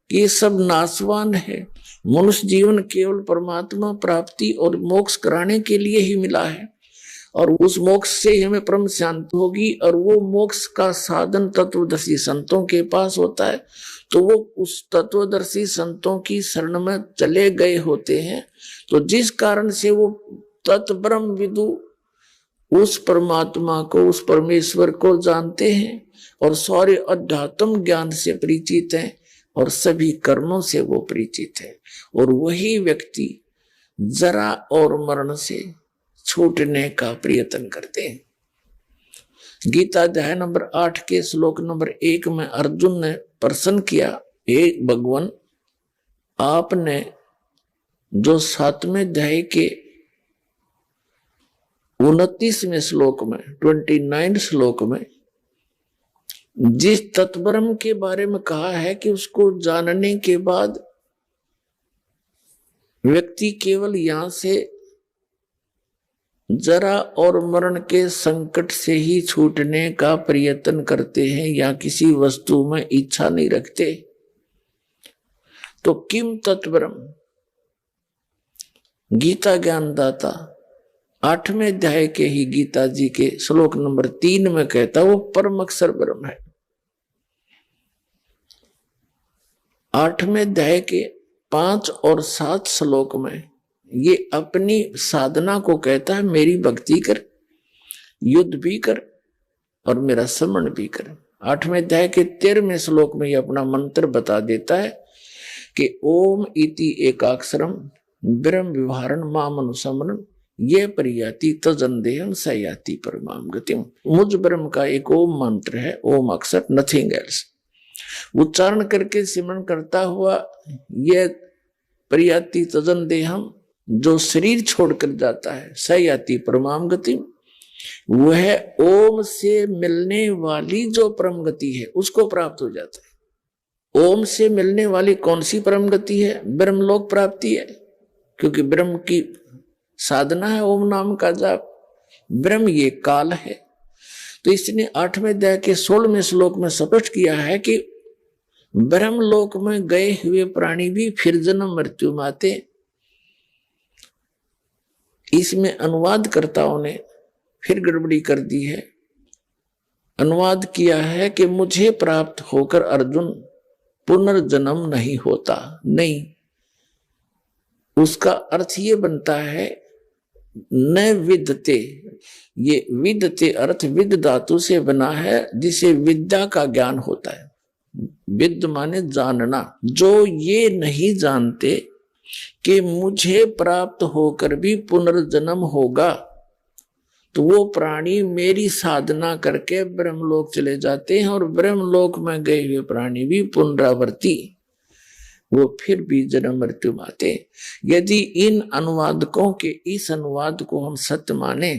A: कि ये सब नाशवान है, मनुष्य जीवन केवल परमात्मा प्राप्ति और मोक्ष कराने के लिए ही मिला है, और उस मोक्ष से ही हमें परम शांति होगी, और वो मोक्ष का साधन तत्वदर्शी संतों के पास होता है। तो वो उस तत्वदर्शी संतों की शरण में चले गए होते हैं। तो जिस कारण से वो तत्ब्रह्म विदु उस परमात्मा को, उस परमेश्वर को जानते हैं और सारे अध्यात्म ज्ञान से परिचित हैं और सभी कर्मों से वो परिचित है। और वही व्यक्ति जरा और मरण से छूटने का प्रयत्न करते हैं। गीता अध्याय नंबर 8 के श्लोक नंबर 1 में अर्जुन ने प्रश्न किया, हे भगवान, आपने जो 7वें अध्याय के 29वें श्लोक में 29 श्लोक में जिस तत्ब्रह्म के बारे में कहा है कि उसको जानने के बाद व्यक्ति केवल यहां से जरा और मरण के संकट से ही छूटने का प्रयत्न करते हैं या किसी वस्तु में इच्छा नहीं रखते, तो किम तत्ब्रह्म गीता ज्ञानदाता 8वें अध्याय के ही गीता जी के श्लोक नंबर 3 में कहता वो परम अक्षर ब्रह्म है। 8वें अध्याय के 5 और 7 श्लोक में ये अपनी साधना को कहता है, मेरी भक्ति कर, युद्ध भी कर और मेरा स्मरण भी कर। 8वें अध्याय के 13वें श्लोक में ये अपना मंत्र बता देता है कि ओम इति एकाक्षरम ब्रह्म विवहारण माम अनुसमरण ये परियाति तजंदेहम सयाति परमाम गतिम। मुझ ब्रह्म का एक ओम मंत्र है, ओम अक्षर, नथिंग एल्स। उच्चारण करके सिमरण करता हुआ ये परियाति तजंदेहम, जो शरीर छोड़कर जाता है, सयाति परमाम गति, वह ओम से मिलने वाली जो परम गति है उसको प्राप्त हो जाता है। ओम से मिलने वाली कौन सी परम गति है? ब्रह्मलोक प्राप्ति है, क्योंकि ब्रह्म की साधना है ओम नाम का जाप। ब्रह्म ये काल है। तो इसने 8वें अध्याय के 16वें श्लोक में स्पष्ट किया है कि ब्रह्मलोक में गए हुए प्राणी भी फिर जन्म मृत्यु में आते। इसमें अनुवादकर्ताओं ने फिर गड़बड़ी कर दी है। अनुवाद किया है कि मुझे प्राप्त होकर अर्जुन पुनर्जन्म नहीं होता। नहीं, उसका अर्थ ये बनता है न विद्यते। ये विद्यते अर्थ विद धातु से बना है, जिसे विद्या का ज्ञान होता है। विद्य माने जानना। जो ये नहीं जानते कि मुझे प्राप्त होकर भी पुनर्जन्म होगा, तो वो प्राणी मेरी साधना करके ब्रह्मलोक चले जाते हैं। और ब्रह्मलोक में गए हुए प्राणी भी पुनरावर्ती, वो फिर भी जन्म मृत्यु में आते। यदि इन अनुवादकों के इस अनुवाद को हम सत्य माने,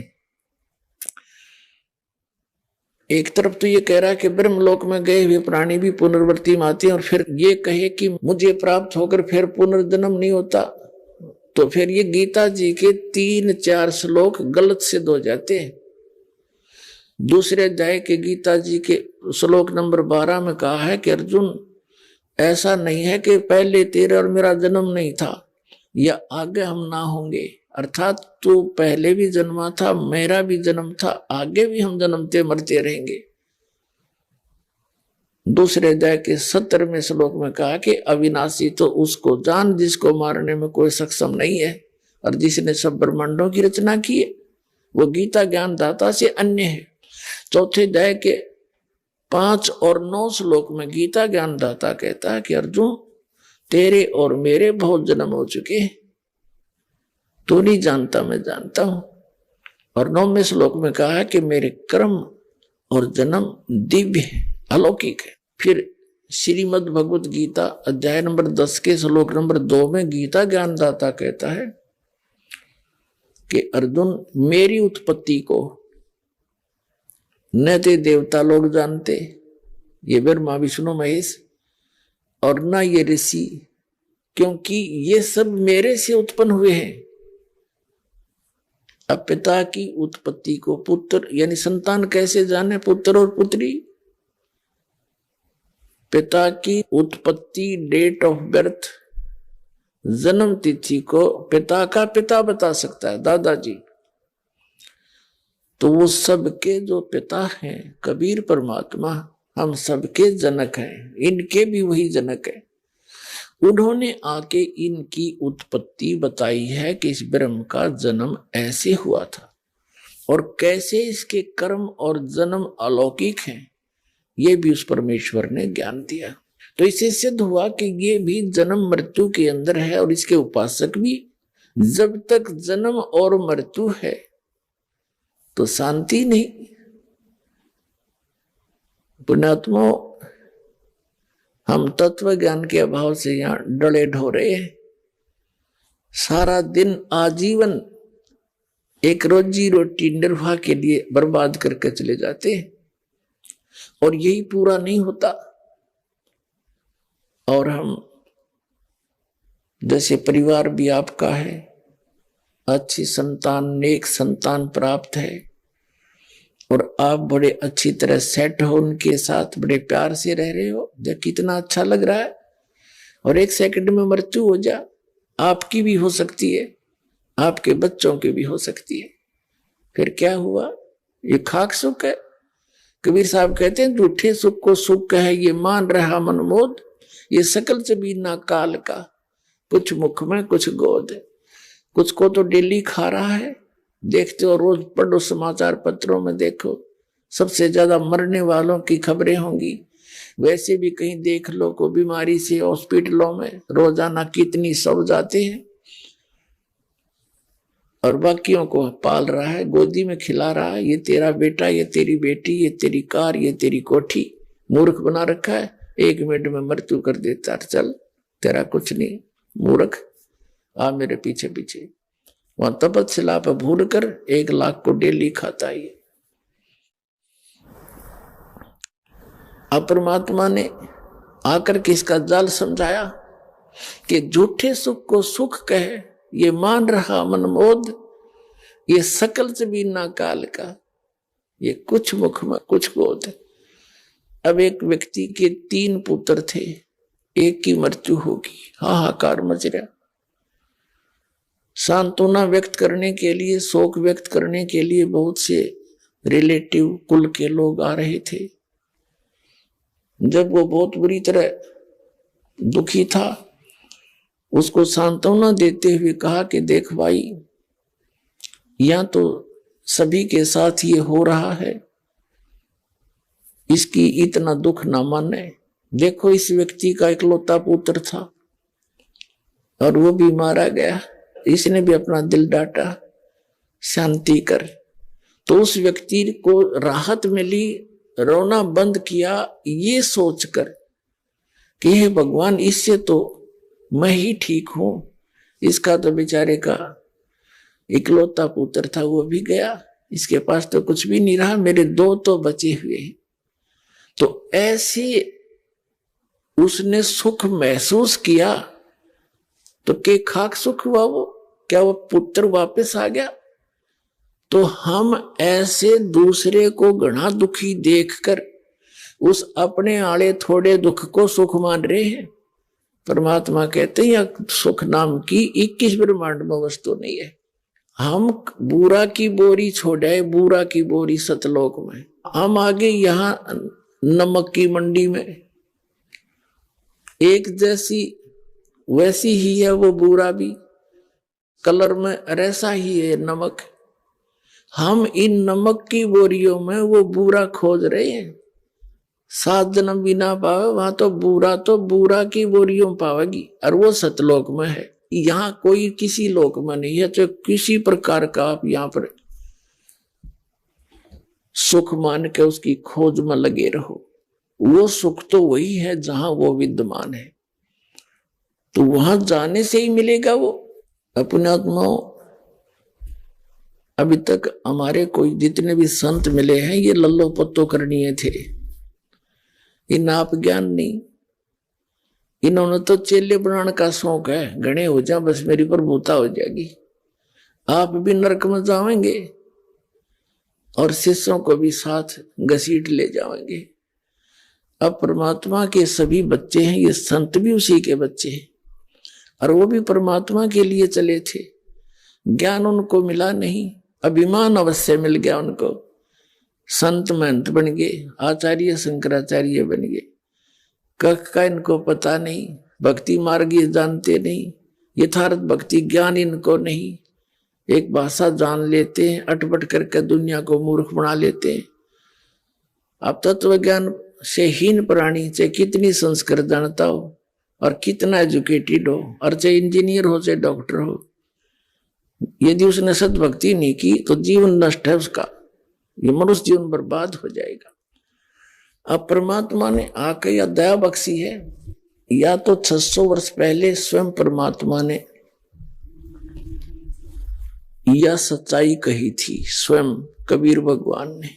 A: एक तरफ तो ये कह रहा है कि ब्रह्मलोक में गए हुए प्राणी भी पुनर्वर्ती में आते हैं, और फिर ये कहे कि मुझे प्राप्त होकर फिर पुनर्जन्म नहीं होता, तो फिर ये गीता जी के 3-4 श्लोक गलत सिद्ध हो जाते हैं। दूसरे अध्याय के गीता जी के श्लोक नंबर 12 में कहा है कि अर्जुन, ऐसा नहीं है कि पहले तेरा और मेरा जन्म नहीं था या आगे हम ना होंगे, अर्थात तू पहले भी जन्मा था, मेरा भी जन्म था, आगे भी हम जन्मते मरते रहेंगे। दूसरे अध्याय के 17वें श्लोक में कहा कि अविनाशी तो उसको जान जिसको मारने में कोई सक्षम नहीं है, और जिसने सब ब्रह्मांडों की रचना की है, वो गीता ज्ञान दाता से अन्य है। चौथे अध्याय के 5 और 9 श्लोक में गीता ज्ञान दाता कहता है कि अर्जुन, तेरे और मेरे बहुत जन्म हो चुके हैं, तू नहीं जानता, मैं जानता हूं। और 9वें श्लोक में कहा है कि मेरे कर्म और जन्म दिव्य है, अलौकिक है। फिर श्रीमद् भगवत गीता अध्याय नंबर 10 के श्लोक नंबर 2 में गीता ज्ञानदाता कहता है कि अर्जुन, मेरी उत्पत्ति को न ते देवता लोग जानते, ये ब्रह्मा विष्णु महेश, और न ये ऋषि, क्योंकि ये सब मेरे से उत्पन्न हुए हैं। अब पिता की उत्पत्ति को पुत्र यानी संतान कैसे जाने? पुत्र और पुत्री। पिता की उत्पत्ति, डेट ऑफ बर्थ, जन्म तिथि को पिता का पिता बता सकता है, दादाजी। तो वो सबके जो पिता हैं, कबीर परमात्मा, हम सबके जनक हैं, इनके भी वही जनक है। उन्होंने आके इनकी उत्पत्ति बताई है कि इस ब्रह्म का जन्म ऐसे हुआ था। और कैसे इसके कर्म और जन्म अलौकिक हैं, ये भी उस परमेश्वर ने ज्ञान दिया। तो इससे सिद्ध हुआ कि ये भी जन्म मृत्यु के अंदर है और इसके उपासक भी। जब तक जन्म और मृत्यु है तो शांति नहीं। पुण्यात्मा, हम तत्व ज्ञान के अभाव से यहां डले ढोरे हैं। सारा दिन आजीवन एक रोजी रोटी निर्वाह के लिए बर्बाद करके चले जाते हैं और यही पूरा नहीं होता। और हम जैसे परिवार भी आपका है, अच्छी संतान, नेक संतान प्राप्त है और आप बड़े अच्छी तरह सेट हो, उनके साथ बड़े प्यार से रह रहे हो, जब कितना अच्छा लग रहा है। और एक सेकंड में मृत्यु हो जा, आपकी भी हो सकती है, आपके बच्चों की भी हो सकती है। फिर क्या हुआ? ये खाक सुख है। कबीर साहब कहते हैं, झूठे सुख को सुख है ये मान रहा मनमोद, ये सकल से भी ना काल का, कुछ मुख में कुछ गोद। कुछ को तो डेली खा रहा है, देखते हो, रोज पढ़ो समाचार पत्रों में, देखो सबसे ज्यादा मरने वालों की खबरें होंगी। वैसे भी कहीं देख लो, को बीमारी से हॉस्पिटलों में रोजाना कितनी सब जाते हैं, और बाकियों को पाल रहा है, गोदी में खिला रहा है। ये तेरा बेटा, ये तेरी बेटी, ये तेरी कार, ये तेरी कोठी, मूर्ख बना रखा है। 1 मिनट में मृत्यु कर देता, चल तेरा कुछ नहीं, मूर्ख, आ मेरे पीछे पीछे। वहां तपस्या पर भूल कर 1 लाख को डेली खाता है। अब परमात्मा ने आकर के इसका जाल समझाया कि झूठे सुख को सुख कहे ये मान रहा मनमोद, ये सकल से भी ना काल का, ये कुछ मुख में कुछ गोद। अब एक व्यक्ति के 3 पुत्र थे, एक की मृत्यु होगी, हाहाकार मच रहा। सांत्वना व्यक्त करने के लिए, शोक व्यक्त करने के लिए बहुत से रिलेटिव कुल के लोग आ रहे थे। जब वो बहुत बुरी तरह दुखी था, उसको सांत्वना देते हुए कहा कि देख भाई, या तो सभी के साथ ये हो रहा है, इसकी इतना दुख ना माने। देखो इस व्यक्ति का इकलौता पुत्र था और वो भी मारा गया, इसने भी अपना दिल डांटा, शांति कर। तो उस व्यक्ति को राहत मिली, रोना बंद किया, ये सोचकर कि हे भगवान, इससे तो मैं ही ठीक हूं, इसका तो बेचारे का इकलौता पुत्र था वो भी गया, इसके पास तो कुछ भी नहीं रहा, मेरे 2 तो बचे हुए हैं। तो ऐसे उसने सुख महसूस किया। तो के खाक सुख हुआ वो, क्या वो पुत्र वापस आ गया? तो हम ऐसे दूसरे को घना दुखी देखकर उस अपने आड़े थोड़े दुख को सुख मान रहे हैं। परमात्मा कहते हैं सुख नाम की 21 ब्रह्मांड में वस्तु नहीं है। हम बूरा की बोरी छोड़े, बूरा की बोरी सतलोक में, हम आगे यहां नमक की मंडी में एक जैसी वैसी ही है वो बूरा भी, कलर में ऐसा ही है नमक। हम इन नमक की बोरियों में वो बूरा खोज रहे हैं। 7 जन्म भी ना पावे, वहां तो बूरा की बोरियों पावेगी, और वो सतलोक में है। यहाँ कोई किसी लोक में नहीं है, तो किसी प्रकार का आप यहाँ पर सुख मान के उसकी खोज में लगे रहो। वो सुख तो वही है जहां वो विद्यमान है, तो वहां जाने से ही मिलेगा वो। अपने आत्माओं, अभी तक हमारे कोई जितने भी संत मिले हैं ये लल्लो पत्तो करनीय थे, इन आप ज्ञान नहीं। इन्होंने तो चेले बनाने का शौक है, घने हो जा बस मेरी प्रभुता हो जाएगी। आप भी नरक में जाएंगे और शिष्यों को भी साथ घसीट ले जाएंगे। अब परमात्मा के सभी बच्चे हैं, ये संत भी उसी के बच्चे हैं, और वो भी परमात्मा के लिए चले थे। ज्ञान उनको मिला नहीं, अभिमान अवश्य मिल गया उनको। संत महंत बन गए, आचार्य शंकराचार्य बन गए। कख का इनको पता नहीं, भक्ति मार्ग ये जानते नहीं, यथार्थ भक्ति ज्ञान इनको नहीं। एक भाषा जान लेते हैं, अटपट करके दुनिया को मूर्ख बना लेते हैं। आप तत्व ज्ञान से हीन प्राणी चाहे कितनी संस्कृत जानता हो और कितना एजुकेटेड हो, और चाहे इंजीनियर हो चाहे डॉक्टर हो, यदि उसने सद्भक्ति नहीं की तो जीवन नष्ट है उसका, ये मनुष्य जीवन बर्बाद हो जाएगा। अब परमात्मा ने आके या दया बख्शी है, या तो 600 वर्ष पहले स्वयं परमात्मा ने यह सच्चाई कही थी, स्वयं कबीर भगवान ने,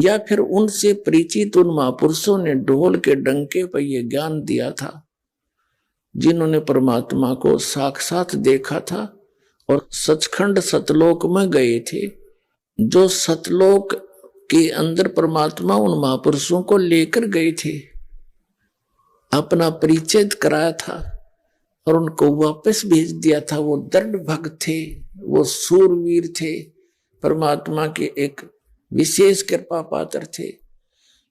A: या फिर उनसे परिचित उन महापुरुषों ने ढोल के डंके पर यह ज्ञान दिया था, जिन्होंने परमात्मा को साक्षात देखा था और सचखंड सतलोक में गए थे। जो सतलोक के अंदर परमात्मा उन महापुरुषों को लेकर गए थे, अपना परिचय कराया था और उनको वापस भेज दिया था। वो दृढ़ भक्त थे, वो सूरवीर थे, परमात्मा के एक विशेष कृपा पात्र थे।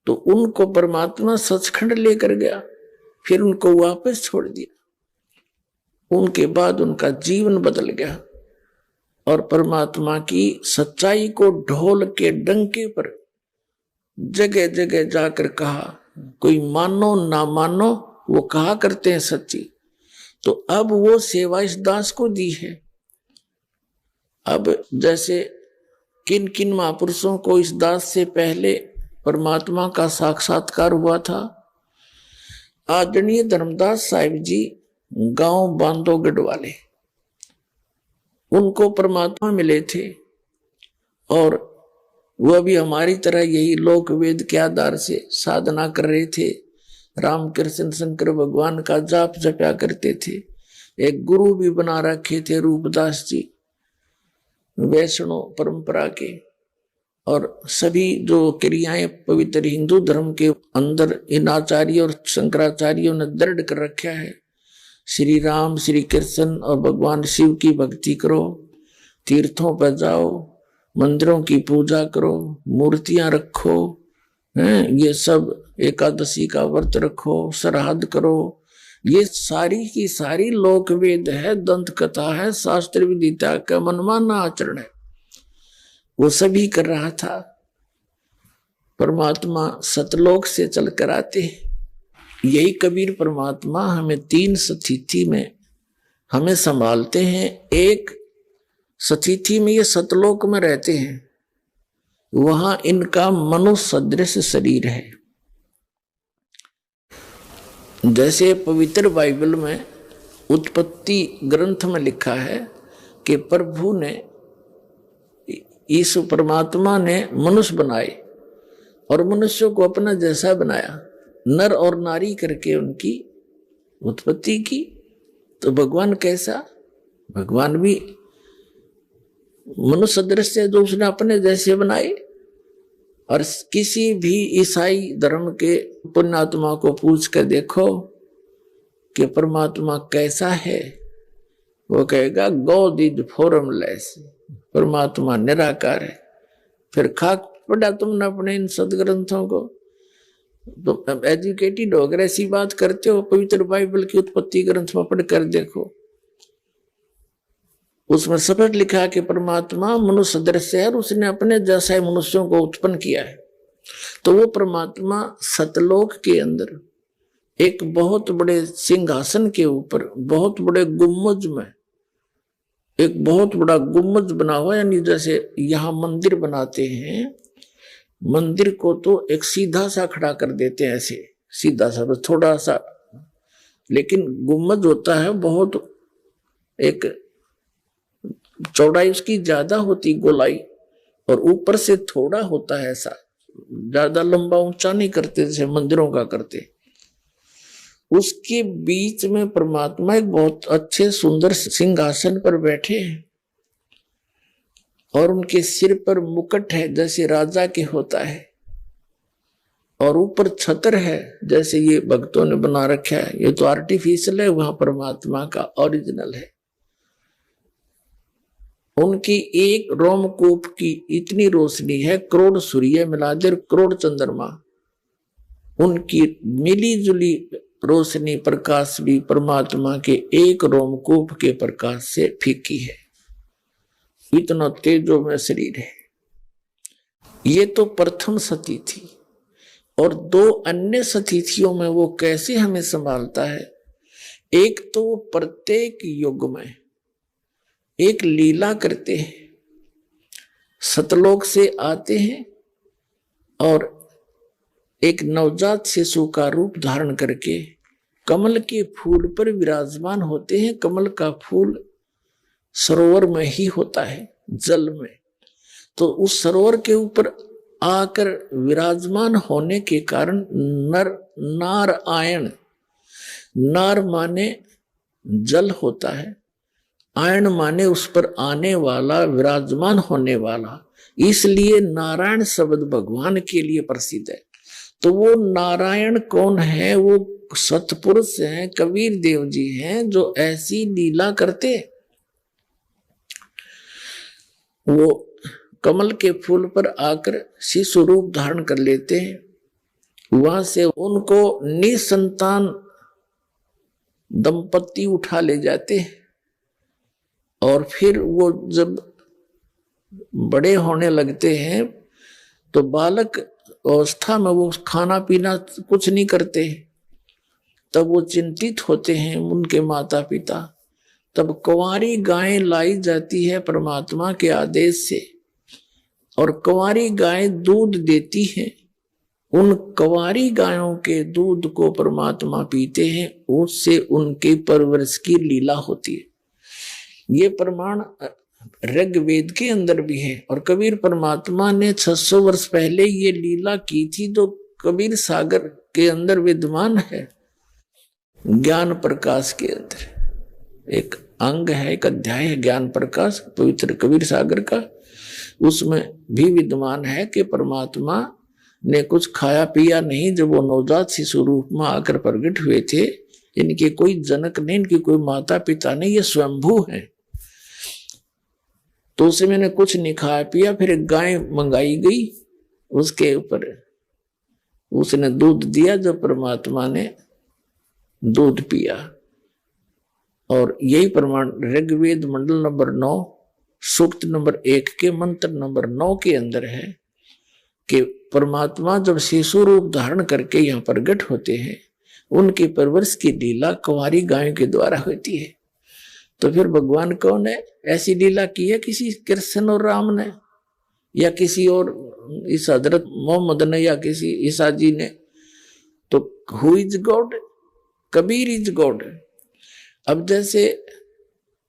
A: तो उनको परमात्मा सचखंड लेकर गया, फिर उनको वापस छोड़ दिया। उनके बाद उनका जीवन बदल गया और परमात्मा की सच्चाई को ढोल के डंके पर जगह जगह जाकर कहा। कोई मानो ना मानो, वो कहा करते हैं सच्ची। तो अब वो सेवा इस दास को दी है। अब जैसे किन किन महापुरुषों को इस दास से पहले परमात्मा का साक्षात्कार हुआ था। आदरणीय धर्मदास साहिब जी गांव बांधोगढ़ वाले, उनको परमात्मा मिले थे और वह भी हमारी तरह यही लोक वेद के आधार से साधना कर रहे थे। रामकृष्ण शंकर भगवान का जाप जपया करते थे। एक गुरु भी बना रखे थे रूपदास जी, वैष्णव परंपरा के। और सभी जो क्रियाएं पवित्र हिंदू धर्म के अंदर इन आचार्य और शंकराचार्यों ने दृढ़ कर रखा है। श्री राम, श्री कृष्ण और भगवान शिव की भक्ति करो, तीर्थों पर जाओ, मंदिरों की पूजा करो, मूर्तियां रखो, ये सब, एकादशी का व्रत रखो, श्राद्ध करो, ये सारी की सारी लोक वेद है, दंत कथा है, शास्त्र विदिता का मनमाना आचरण है। वो सभी कर रहा था। परमात्मा सतलोक से चल कर आते। यही कबीर परमात्मा हमें 3 स्थिति में हमें संभालते हैं। एक स्थिति में ये सतलोक में रहते हैं, वहां इनका मनुष्य सदृश शरीर है। जैसे पवित्र बाइबल में उत्पत्ति ग्रंथ में लिखा है कि प्रभु ने, यीशु परमात्मा ने मनुष्य बनाए और मनुष्यों को अपना जैसा बनाया, नर और नारी करके उनकी उत्पत्ति की। तो भगवान कैसा? भगवान भी मनुष्य सदृश है, जो उसने अपने जैसे बनाए। और किसी भी ईसाई धर्म के पुण्यात्मा को पूछ कर देखो कि परमात्मा कैसा है, वो कहेगा गॉड इज फॉर्मलेस, परमात्मा निराकार है। फिर खाक पढ़ा तुमने अपने इन सदग्रंथों को, तो एजुकेटेड हो गए ऐसी बात करते हो। पवित्र बाइबल की उत्पत्ति ग्रंथ में पढ़ कर देखो, उसमें स्पष्ट लिखा है कि परमात्मा मनुष्य सदृश है और उसने अपने जैसा मनुष्यों को उत्पन्न किया है। तो वो परमात्मा सतलोक के अंदर एक बहुत बड़े सिंहासन के ऊपर, बहुत बड़े गुम्बज में, एक बहुत बड़ा गुम्बज बना हुआ, यानी जैसे यहाँ मंदिर बनाते हैं, मंदिर को तो एक सीधा सा खड़ा कर देते हैं, ऐसे सीधा सा, बस थोड़ा सा, लेकिन गुम्बज होता है बहुत, एक चौड़ाई उसकी ज्यादा होती, गोलाई, और ऊपर से थोड़ा होता है ऐसा, ज्यादा लंबा ऊंचा नहीं करते जैसे मंदिरों का करते। उसके बीच में परमात्मा एक बहुत अच्छे सुंदर सिंहासन पर बैठे हैं और उनके सिर पर मुकुट है जैसे राजा के होता है, और ऊपर छत्र है जैसे ये भक्तों ने बना रखा है। ये तो आर्टिफिशियल है, वहां परमात्मा का ओरिजिनल है। उनकी एक रोमकूप की इतनी रोशनी है, करोड़ सूर्य मिला दे, करोड़ चंद्रमा, उनकी मिली जुली रोशनी प्रकाश भी परमात्मा के एक रोमकूप के प्रकाश से फीकी है। इतना तेजो में शरीर है। ये तो प्रथम सती थी, और दो अन्य सतीथियों में वो कैसे हमें संभालता है। एक तो वो प्रत्येक युग में एक लीला करते हैं, सतलोक से आते हैं और एक नवजात शिशु का रूप धारण करके कमल के फूल पर विराजमान होते हैं। कमल का फूल सरोवर में ही होता है, जल में। तो उस सरोवर के ऊपर आकर विराजमान होने के कारण नारायण, नार माने जल होता है, आयन माने उस पर आने वाला, विराजमान होने वाला, इसलिए नारायण शब्द भगवान के लिए प्रसिद्ध है। तो वो नारायण कौन है? वो सतपुरुष हैं, कबीर देव जी हैं, जो ऐसी लीला करते। वो कमल के फूल पर आकर शिशु रूप धारण कर लेते हैं। वहां से उनको निसंतान दंपति उठा ले जाते हैं, और फिर वो जब बड़े होने लगते हैं तो बालक अवस्था में वो खाना पीना कुछ नहीं करते। तब वो चिंतित होते हैं उनके माता पिता। तब कुंवारी गायें लाई जाती है परमात्मा के आदेश से, और कुंवारी गायें दूध देती हैं। उन कुंवारी गायों के दूध को परमात्मा पीते हैं, उससे उनके परवरिश की लीला होती है। ये प्रमाण ऋग्वेद के अंदर भी है, और कबीर परमात्मा ने 600 वर्ष पहले ये लीला की थी, जो कबीर सागर के अंदर विद्यमान है। ज्ञान प्रकाश के अंदर एक अंग है, एक अध्याय है ज्ञान प्रकाश पवित्र कबीर सागर का। उसमें भी विद्यमान है कि परमात्मा ने कुछ खाया पिया नहीं जब वो नवजात शिशु रूप में आकर प्रकट हुए थे। इनके कोई जनक नहीं, इनके कोई माता पिता नहीं, ये स्वयंभू है। तो उसे मैंने कुछ नहीं खाया पिया। फिर एक गाय मंगाई गई, उसके ऊपर उसने दूध दिया, जब परमात्मा ने दूध पिया। और यही प्रमाण ऋग्वेद मंडल नंबर 9 सूक्त नंबर 1 के मंत्र नंबर 9 के अंदर है कि परमात्मा जब शिशु रूप धारण करके यहाँ प्रकट होते हैं, उनके परवरिश की लीला कुंवारी गायों के द्वारा होती है। तो फिर भगवान कौन है? ऐसी लीला की है किसी कृष्ण और राम ने, या किसी और इस हजरत मोहम्मद ने, या किसी ईसा जी ने? तो who is God? Kabir is God. अब जैसे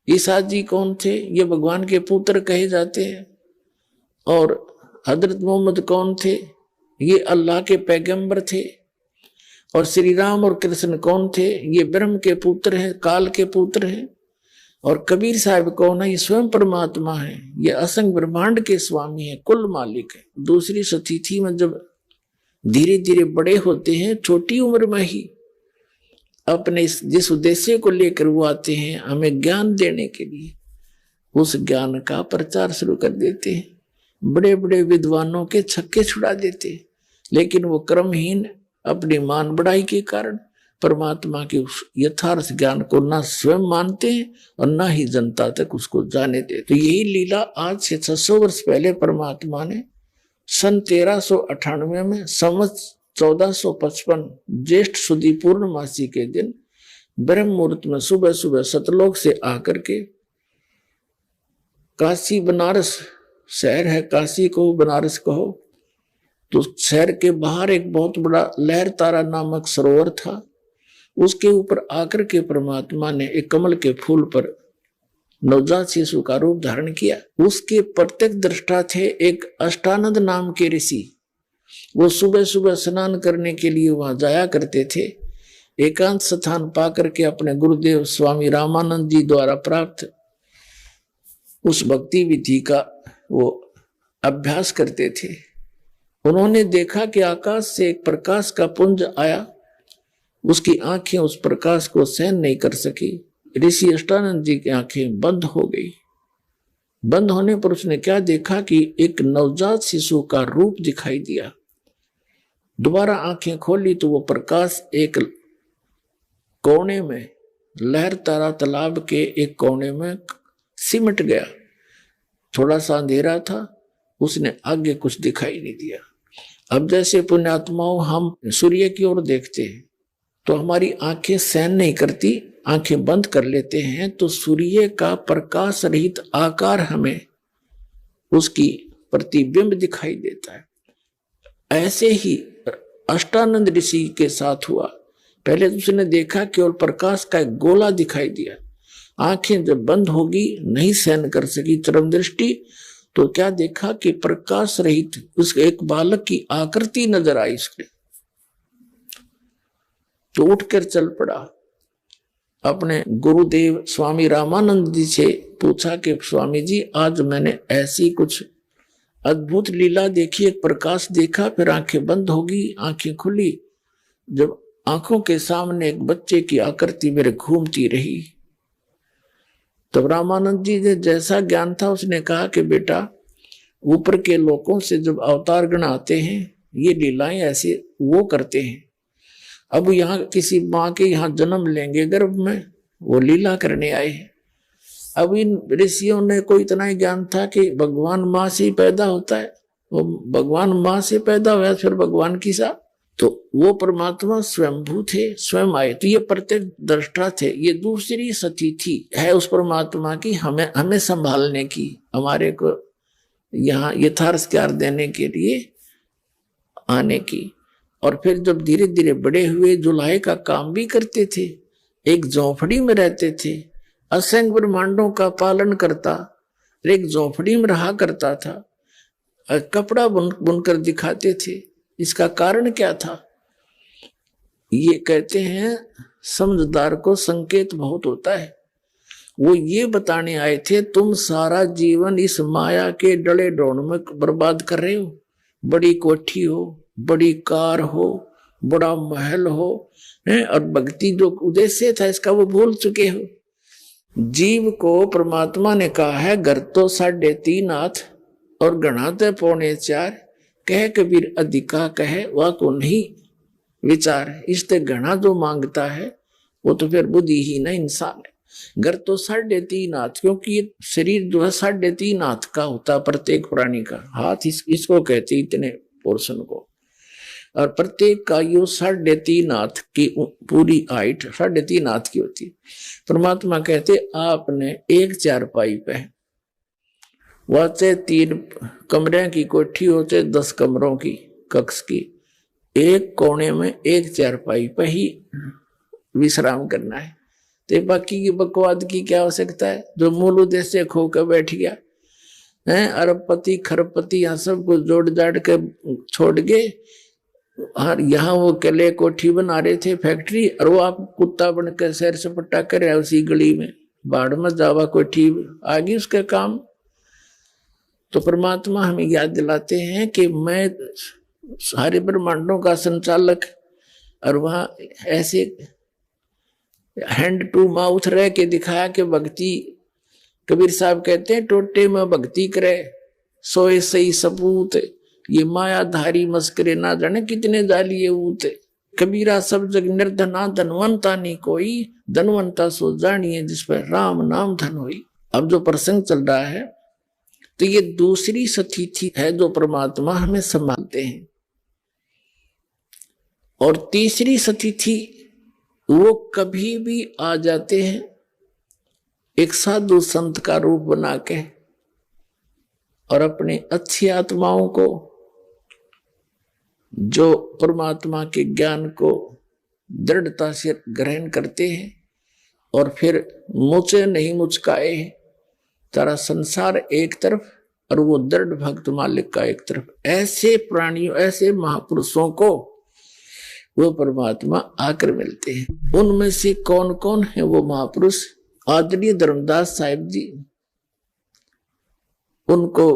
A: ईसा जी कौन थे? ये भगवान के पुत्र कहे जाते हैं। और हजरत मोहम्मद कौन थे? ये अल्लाह के पैगंबर थे। और श्री राम और कृष्ण कौन थे? ये ब्रह्म के पुत्र हैं, काल के पुत्र हैं। और कबीर साहब कौन है? ये स्वयं परमात्मा है, ये असंग ब्रह्मांड के स्वामी है, कुल मालिक है। दूसरी सतिथि में जब धीरे धीरे बड़े होते हैं, छोटी उम्र में ही अपने जिस उद्देश्य को लेकर वो आते हैं, हमें ज्ञान देने के लिए, उस ज्ञान का प्रचार शुरू कर देते हैं। बड़े बड़े विद्वानों के छक्के छुड़ा देते हैं, लेकिन वो क्रमहीन अपनी मान बढ़ाई के कारण परमात्मा के उस यथार्थ ज्ञान को ना स्वयं मानते हैं और ना ही जनता तक उसको जाने देते। तो यही लीला आज से 600 वर्ष पहले परमात्मा ने सन 1398 में संवत 1455 ज्येष्ठ सुदी पूर्णमासी के दिन ब्रह्म मुहूर्त में सुबह सुबह सतलोक से आकर के काशी, बनारस शहर है, काशी कहो बनारस कहो, तो शहर के बाहर एक बहुत बड़ा लहर तारा नामक सरोवर था। उसके ऊपर आकर के परमात्मा ने एक कमल के फूल पर नवजात शिशु का रूप धारण किया। उसके प्रत्यक्ष दृष्टा थे एक अष्टानंद नाम के ऋषि। वो सुबह सुबह स्नान करने के लिए वहां जाया करते थे। एकांत स्थान पा करके अपने गुरुदेव स्वामी रामानंद जी द्वारा प्राप्त उस भक्ति विधि का वो अभ्यास करते थे। उन्होंने देखा कि आकाश से एक प्रकाश का पुंज आया, उसकी आंखें उस प्रकाश को सहन नहीं कर सकी। ऋषि अष्टानंद जी की आंखें बंद हो गई। बंद होने पर उसने क्या देखा कि एक नवजात शिशु का रूप दिखाई दिया। दोबारा आंखें खोली तो वो प्रकाश एक कोने में, लहर तारा तालाब के एक कोने में सिमट गया। थोड़ा सा अंधेरा था, उसने आगे कुछ दिखाई नहीं दिया। अब जैसे पुण्यात्माओं हम सूर्य की ओर देखते हैं तो हमारी आंखें सहन नहीं करती, आंखें बंद कर लेते हैं तो सूर्य का प्रकाश रहित आकार हमें उसकी प्रतिबिंब दिखाई देता है। ऐसे ही अष्टानंद ऋषि के साथ हुआ। पहले तो उसने देखा केवल प्रकाश का एक गोला दिखाई दिया, आंखें जब बंद होगी, नहीं सहन कर सकी चरम दृष्टि, तो क्या देखा कि प्रकाश रहित उस एक बालक की आकृति नजर आई उसके। तो उठकर चल पड़ा, अपने गुरुदेव स्वामी रामानंद जी से पूछा कि स्वामी जी आज मैंने ऐसी कुछ अद्भुत लीला देखी, एक प्रकाश देखा, फिर आंखें बंद होगी, आंखें खुली, जब आंखों के सामने एक बच्चे की आकृति मेरे घूमती रही। तब रामानंद जी ने जैसा ज्ञान था उसने कहा कि बेटा ऊपर के लोगों से जब अवतार गण आते हैं ये लीलाएं ऐसे वो करते हैं। अब यहाँ किसी माँ के यहाँ जन्म लेंगे गर्भ में, वो लीला करने आए हैं। अब इन ऋषियों ने को इतना ही ज्ञान था कि भगवान माँ से ही पैदा होता है, वो भगवान माँ से पैदा हुआ फिर भगवान की सा, तो वो परमात्मा स्वयंभू थे, स्वयं आए, तो ये प्रत्येक दृष्टा थे। ये दूसरी सती थी है उस परमात्मा की हमें संभालने की, हमारे को यहाँ यथार्थकार देने के लिए आने की। और फिर जब धीरे धीरे बड़े हुए जुलाहे का काम भी करते थे, एक झोंपड़ी में रहते थे, असंख्य ब्रह्मांडों का पालन करता, एक झोंपड़ी में रहा करता था, कपड़ा बुनकर दिखाते थे। इसका कारण क्या था? ये कहते हैं समझदार को संकेत बहुत होता है। वो ये बताने आए थे तुम सारा जीवन इस माया के डले ढोंड में बर्बाद कर रहे हो। बड़ी कोठी हो, बड़ी कार हो, बड़ा महल हो, और भक्ति जो उद्देश्य था इसका वो भूल चुके हो। जीव को परमात्मा ने कहा है घर तो 3.5 हाथ और गणा तो 4.25, कह कबीर अधिका कहे वह को नहीं विचार। इससे घना जो मांगता है वो तो फिर बुद्धिहीन इंसान है। घर तो 3.5 हाथ, क्योंकि ये शरीर जो है 3.5 हाथ का होता प्रत्येक प्राणी का। हाथ इसको कहते इतने पोर्शन को, और प्रत्येक का यो 3.5 हाथ की पूरी हाइट 3.5 हाथ की होती है। परमात्मा कहते आपने एक चारपाई पे, वह चाहे 3 कमरे की कोठी हो चाहे 10 कमरों की कक्ष की, एक कोने में एक चारपाई पे ही विश्राम करना है। तो बाकी की बकवाद की क्या आवश्यकता है? जो मूल उद्देश्य खो कर बैठ गया है, अरबपति खरबपति यहाँ सब कुछ जोड़ जाड़ के छोड़ गए। और यहाँ वो केले कोठी बना रहे थे फैक्ट्री, और वो आप कुत्ता बनकर सैर सपट्टा कर रहा है उसी गली में, बाढ़ में जावा कोठी आ गई उसका काम। तो परमात्मा हमें याद दिलाते हैं कि मैं सारे ब्रह्मांडों का संचालक, और वहां ऐसे हैंड टू माउथ रह के दिखाया कि भक्ति, कबीर साहब कहते हैं टोटे में भक्ति करे सोए सही सपूत, ये मायाधारी मस्करे ना जाने कितने जालिए ऊत। कबीरा सब जग निर्धना धनवंता नहीं कोई, धनवंता सो जानिए जिस पर राम नाम धन होई। अब जो प्रसंग चल रहा है तो ये दूसरी सतिथि है जो परमात्मा हमें संभालते हैं। और तीसरी सतिथि वो कभी भी आ जाते हैं एक साधु संत का रूप बना के, और अपने अच्छी आत्माओं को जो परमात्मा के ज्ञान को दृढ़ता से ग्रहण करते हैं, और फिर मुझे नहीं मुचकाए तारा संसार एक तरफ और वो दृढ़ भक्त मालिक का एक तरफ, ऐसे प्राणियों ऐसे महापुरुषों को वो परमात्मा आकर मिलते हैं। उनमें से कौन कौन है वो महापुरुष? आदरणीय धर्मदास साहिब जी, उनको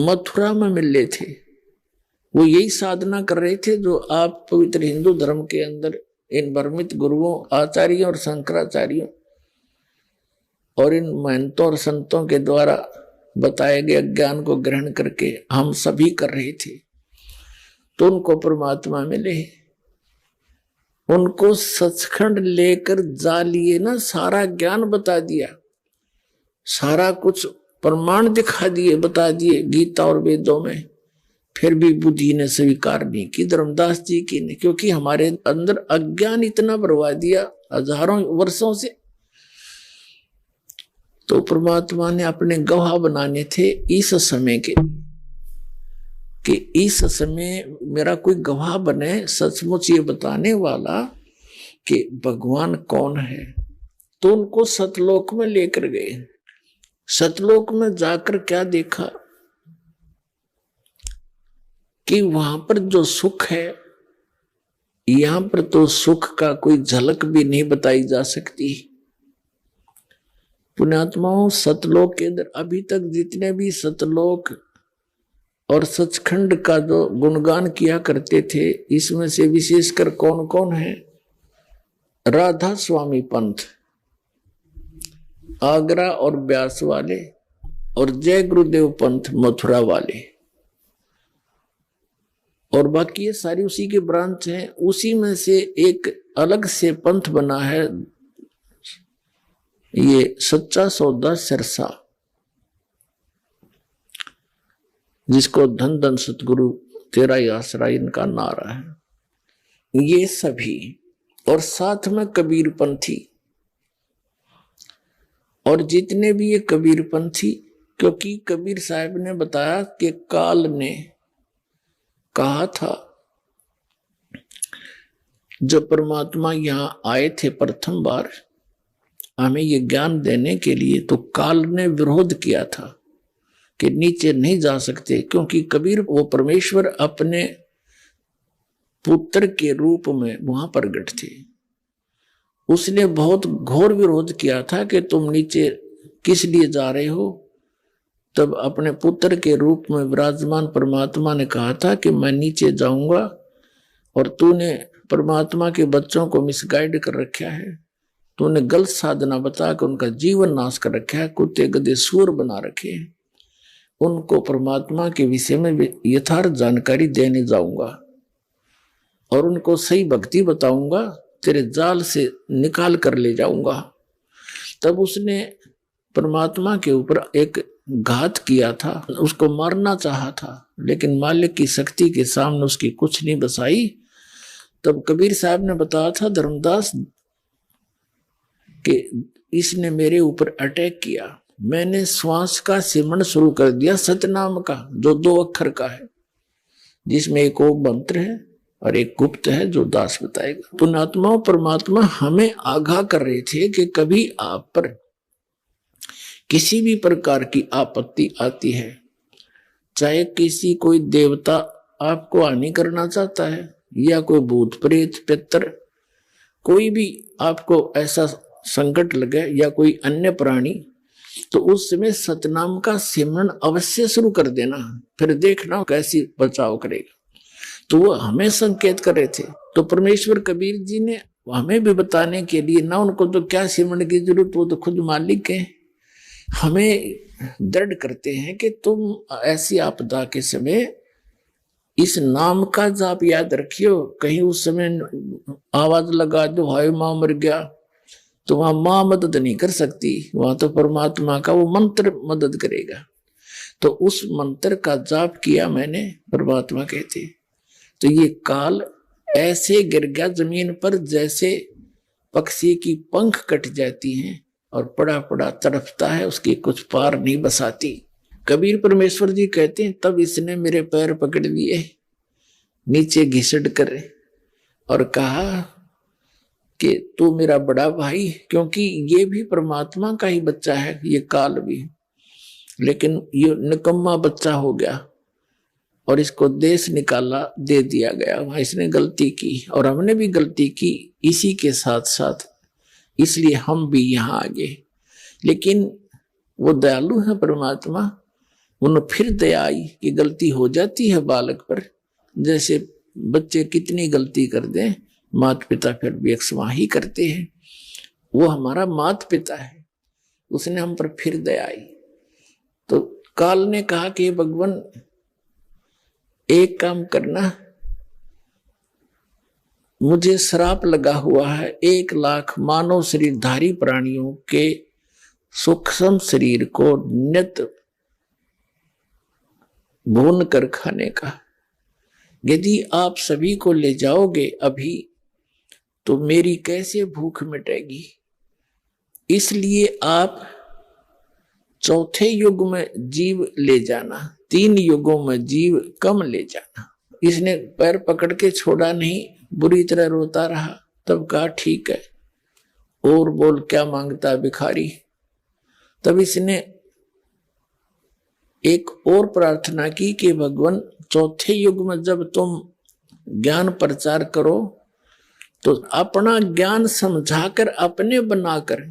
A: मथुरा में मिले थे। वो यही साधना कर रहे थे जो आप पवित्र हिंदू धर्म के अंदर इन भ्रमित गुरुओं आचार्यों और शंकराचार्यों और इन महंतों और संतों के द्वारा बताए गए ज्ञान को ग्रहण करके हम सभी कर रहे थे। तो उनको परमात्मा मिले, उनको सचखंड लेकर जा लिए ना, सारा ज्ञान बता दिया, सारा कुछ प्रमाण दिखा दिए, बता दिए गीता और वेदों में, फिर भी बुद्धि ने स्वीकार नहीं की, धर्मदास जी की ने, क्योंकि हमारे अंदर अज्ञान इतना बरवा दिया हजारों वर्षों से। तो परमात्मा ने अपने गवाह बनाने थे इस समय के, कि इस समय मेरा कोई गवाह बने, सचमुच ये बताने वाला कि भगवान कौन है। तो उनको सतलोक में लेकर गए। सतलोक में जाकर क्या देखा कि वहां पर जो सुख है, यहां पर तो सुख का कोई झलक भी नहीं बताई जा सकती। पुण्यात्माओं, सतलोक के अंदर अभी तक जितने भी सतलोक और सचखंड का जो गुणगान किया करते थे, इसमें से विशेषकर कौन कौन है? राधा स्वामी पंथ, आगरा और ब्यास वाले, और जय गुरुदेव पंथ मथुरा वाले, और बाकी ये सारी उसी के ब्रांच हैं। उसी में से एक अलग से पंथ बना है, ये सच्चा सौदा सिरसा, जिसको धन धन सतगुरु तेरा ही आसरा इनका नारा है। ये सभी, और साथ में कबीर पंथी, और जितने भी ये कबीर पंथी, क्योंकि कबीर साहब ने बताया कि काल ने कहा था, जब परमात्मा यहां आए थे प्रथम बार हमें ये ज्ञान देने के लिए, तो काल ने विरोध किया था कि नीचे नहीं जा सकते, क्योंकि कबीर वो परमेश्वर अपने पुत्र के रूप में वहां प्रगट थे। उसने बहुत घोर विरोध किया था कि तुम नीचे किस लिए जा रहे हो। तब अपने पुत्र के रूप में विराजमान परमात्मा ने कहा था कि मैं नीचे जाऊंगा, और तूने परमात्मा के बच्चों को मिसगाइड कर रखा है, तूने गलत साधना बता के उनका जीवन नाश कर रखा है, कुत्ते गधे सूर बना रखे हैं। उनको परमात्मा के विषय में यथार्थ जानकारी देने जाऊंगा और उनको सही भक्ति बताऊंगा, तेरे जाल से निकाल कर ले जाऊंगा। तब उसने परमात्मा के ऊपर एक घात किया था, उसको मारना चाहा था, लेकिन मालिक की शक्ति के सामने उसकी कुछ नहीं बसाई। तब कबीर साहब ने बताया था धर्मदास कि इसने मेरे ऊपर अटैक किया, मैंने श्वास का सिमरण शुरू कर दिया, सतनाम का, जो 2 अक्षर का है, जिसमें एक ओम मंत्र है और एक गुप्त है जो दास बताएगा। पुण्यात्मा परमात्मा हमें आगाह कर रहे थे कि कभी आप पर किसी भी प्रकार की आपत्ति आती है, चाहे किसी कोई देवता आपको हानि करना चाहता है, या कोई भूत प्रेत पितर, कोई भी आपको ऐसा संकट लगे, या कोई अन्य प्राणी, तो उस समय सतनाम का सिमरन अवश्य शुरू कर देना, फिर देखना कैसी बचाव करेगा। तो वो हमें संकेत कर रहे थे। तो परमेश्वर कबीर जी ने हमें भी बताने के लिए, ना उनको तो क्या सिमरन की जरूरत, वो तो खुद मालिक है, हमें दृढ़ करते हैं कि तुम ऐसी आपदा के समय इस नाम का जाप याद रखियो। कहीं उस समय आवाज लगा दो हाय मां मर गया, तो वहां मां मदद नहीं कर सकती, वहां तो परमात्मा का वो मंत्र मदद करेगा। तो उस मंत्र का जाप किया मैंने, परमात्मा कहते। तो ये काल ऐसे गिर गया जमीन पर जैसे पक्षी की पंख कट जाती हैं और पड़ा पड़ा तड़पता है, उसकी कुछ पार नहीं बसाती। कबीर परमेश्वर जी कहते हैं, तब इसने मेरे पैर पकड़ लिए नीचे घिसट कर और कहा कि तू मेरा बड़ा भाई, क्योंकि ये भी परमात्मा का ही बच्चा है, ये काल भी, लेकिन ये निकम्मा बच्चा हो गया और इसको देश निकाला दे दिया गया। वहां इसने गलती की और हमने भी गलती की इसी के साथ साथ, इसलिए हम भी यहाँ आ गए। लेकिन वो दयालु है परमात्मा, उन्हें फिर दया आई कि गलती हो जाती है बालक पर, जैसे बच्चे कितनी गलती कर दें माता पिता फिर भी क्षमा ही करते हैं। वो हमारा माता पिता है, उसने हम पर फिर दया आई। तो काल ने कहा कि भगवान एक काम करना, मुझे श्राप लगा हुआ है 1 लाख मानव शरीरधारी प्राणियों के सूक्ष्म शरीर को नित्य भून कर खाने का। यदि आप सभी को ले जाओगे अभी तो मेरी कैसे भूख मिटेगी। इसलिए आप चौथे युग में जीव ले जाना, 3 युगों में जीव कम ले जाना। इसने पैर पकड़ के छोड़ा नहीं, बुरी तरह रोता रहा। तब कहा ठीक है, और बोल क्या मांगता भिखारी। तब इसने एक और प्रार्थना की कि भगवान चौथे युग में जब तुम ज्ञान प्रचार करो तो अपना ज्ञान समझाकर अपने बनाकर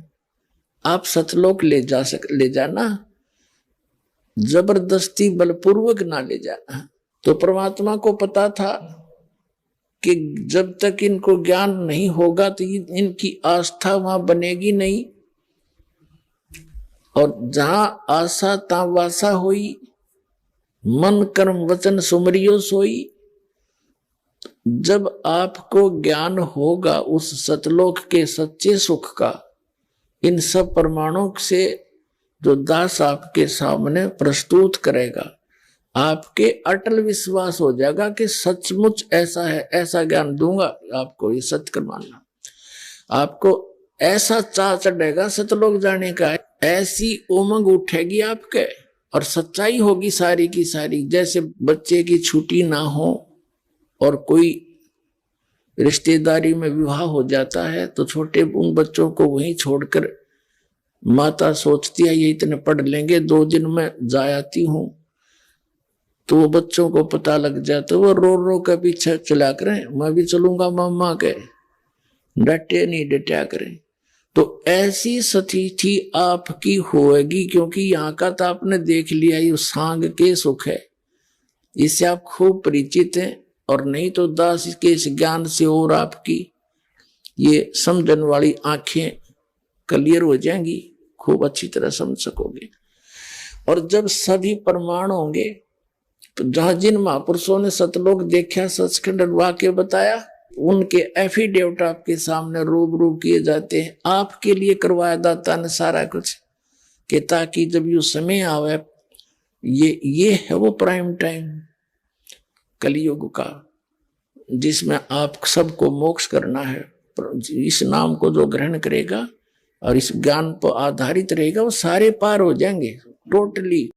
A: आप सतलोक ले जाना, जबरदस्ती बलपूर्वक ना ले जाना। तो परमात्मा को पता था कि जब तक इनको ज्ञान नहीं होगा तो इनकी आस्था वहां बनेगी नहीं, और जहां आशा ता वासा होई, मन कर्म वचन सुमरियो सोई। जब आपको ज्ञान होगा उस सतलोक के सच्चे सुख का, इन सब प्रमाणों से जो दास आपके सामने प्रस्तुत करेगा, आपके अटल विश्वास हो जाएगा कि सचमुच ऐसा है। ऐसा ज्ञान दूंगा आपको, ये सत्य कर मानना। आपको ऐसा चाह चढ़ेगा सतलोक जाने का, ऐसी उमंग उठेगी आपके, और सच्चाई होगी सारी की सारी। जैसे बच्चे की छुट्टी ना हो और कोई रिश्तेदारी में विवाह हो जाता है तो छोटे उन बच्चों को वहीं छोड़कर माता सोचती है ये इतने पढ़ लेंगे, 2 दिन में जा आती हूं। तो वो बच्चों को पता लग जाता, वो रो रो के पीछे चला करें, मैं भी चलूंगा मम्मा के, डटे नहीं डटा करें। तो ऐसी स्थिति आपकी होएगी, क्योंकि यहाँ का तो आपने देख लिया, ये सांग के सुख है, इससे आप खूब परिचित हैं। और नहीं तो दास के इस ज्ञान से और आपकी ये समझन वाली आंखें क्लियर हो जाएंगी, खूब अच्छी तरह समझ सकोगे। और जब सभी प्रमाण होंगे तो जहां जिन महापुरुषों ने सतलोक देखा, सचखंड वाक्य बताया, उनके एफिडेविट आपके सामने रूबरू किए जाते हैं। आपके लिए करवाया दाता ने सारा कुछ, कि ताकि जब ये समय आवे, ये है वो प्राइम टाइम कलियुग का, जिसमें आप सबको मोक्ष करना है। इस नाम को जो ग्रहण करेगा और इस ज्ञान पर आधारित रहेगा वो सारे पार हो जाएंगे टोटली।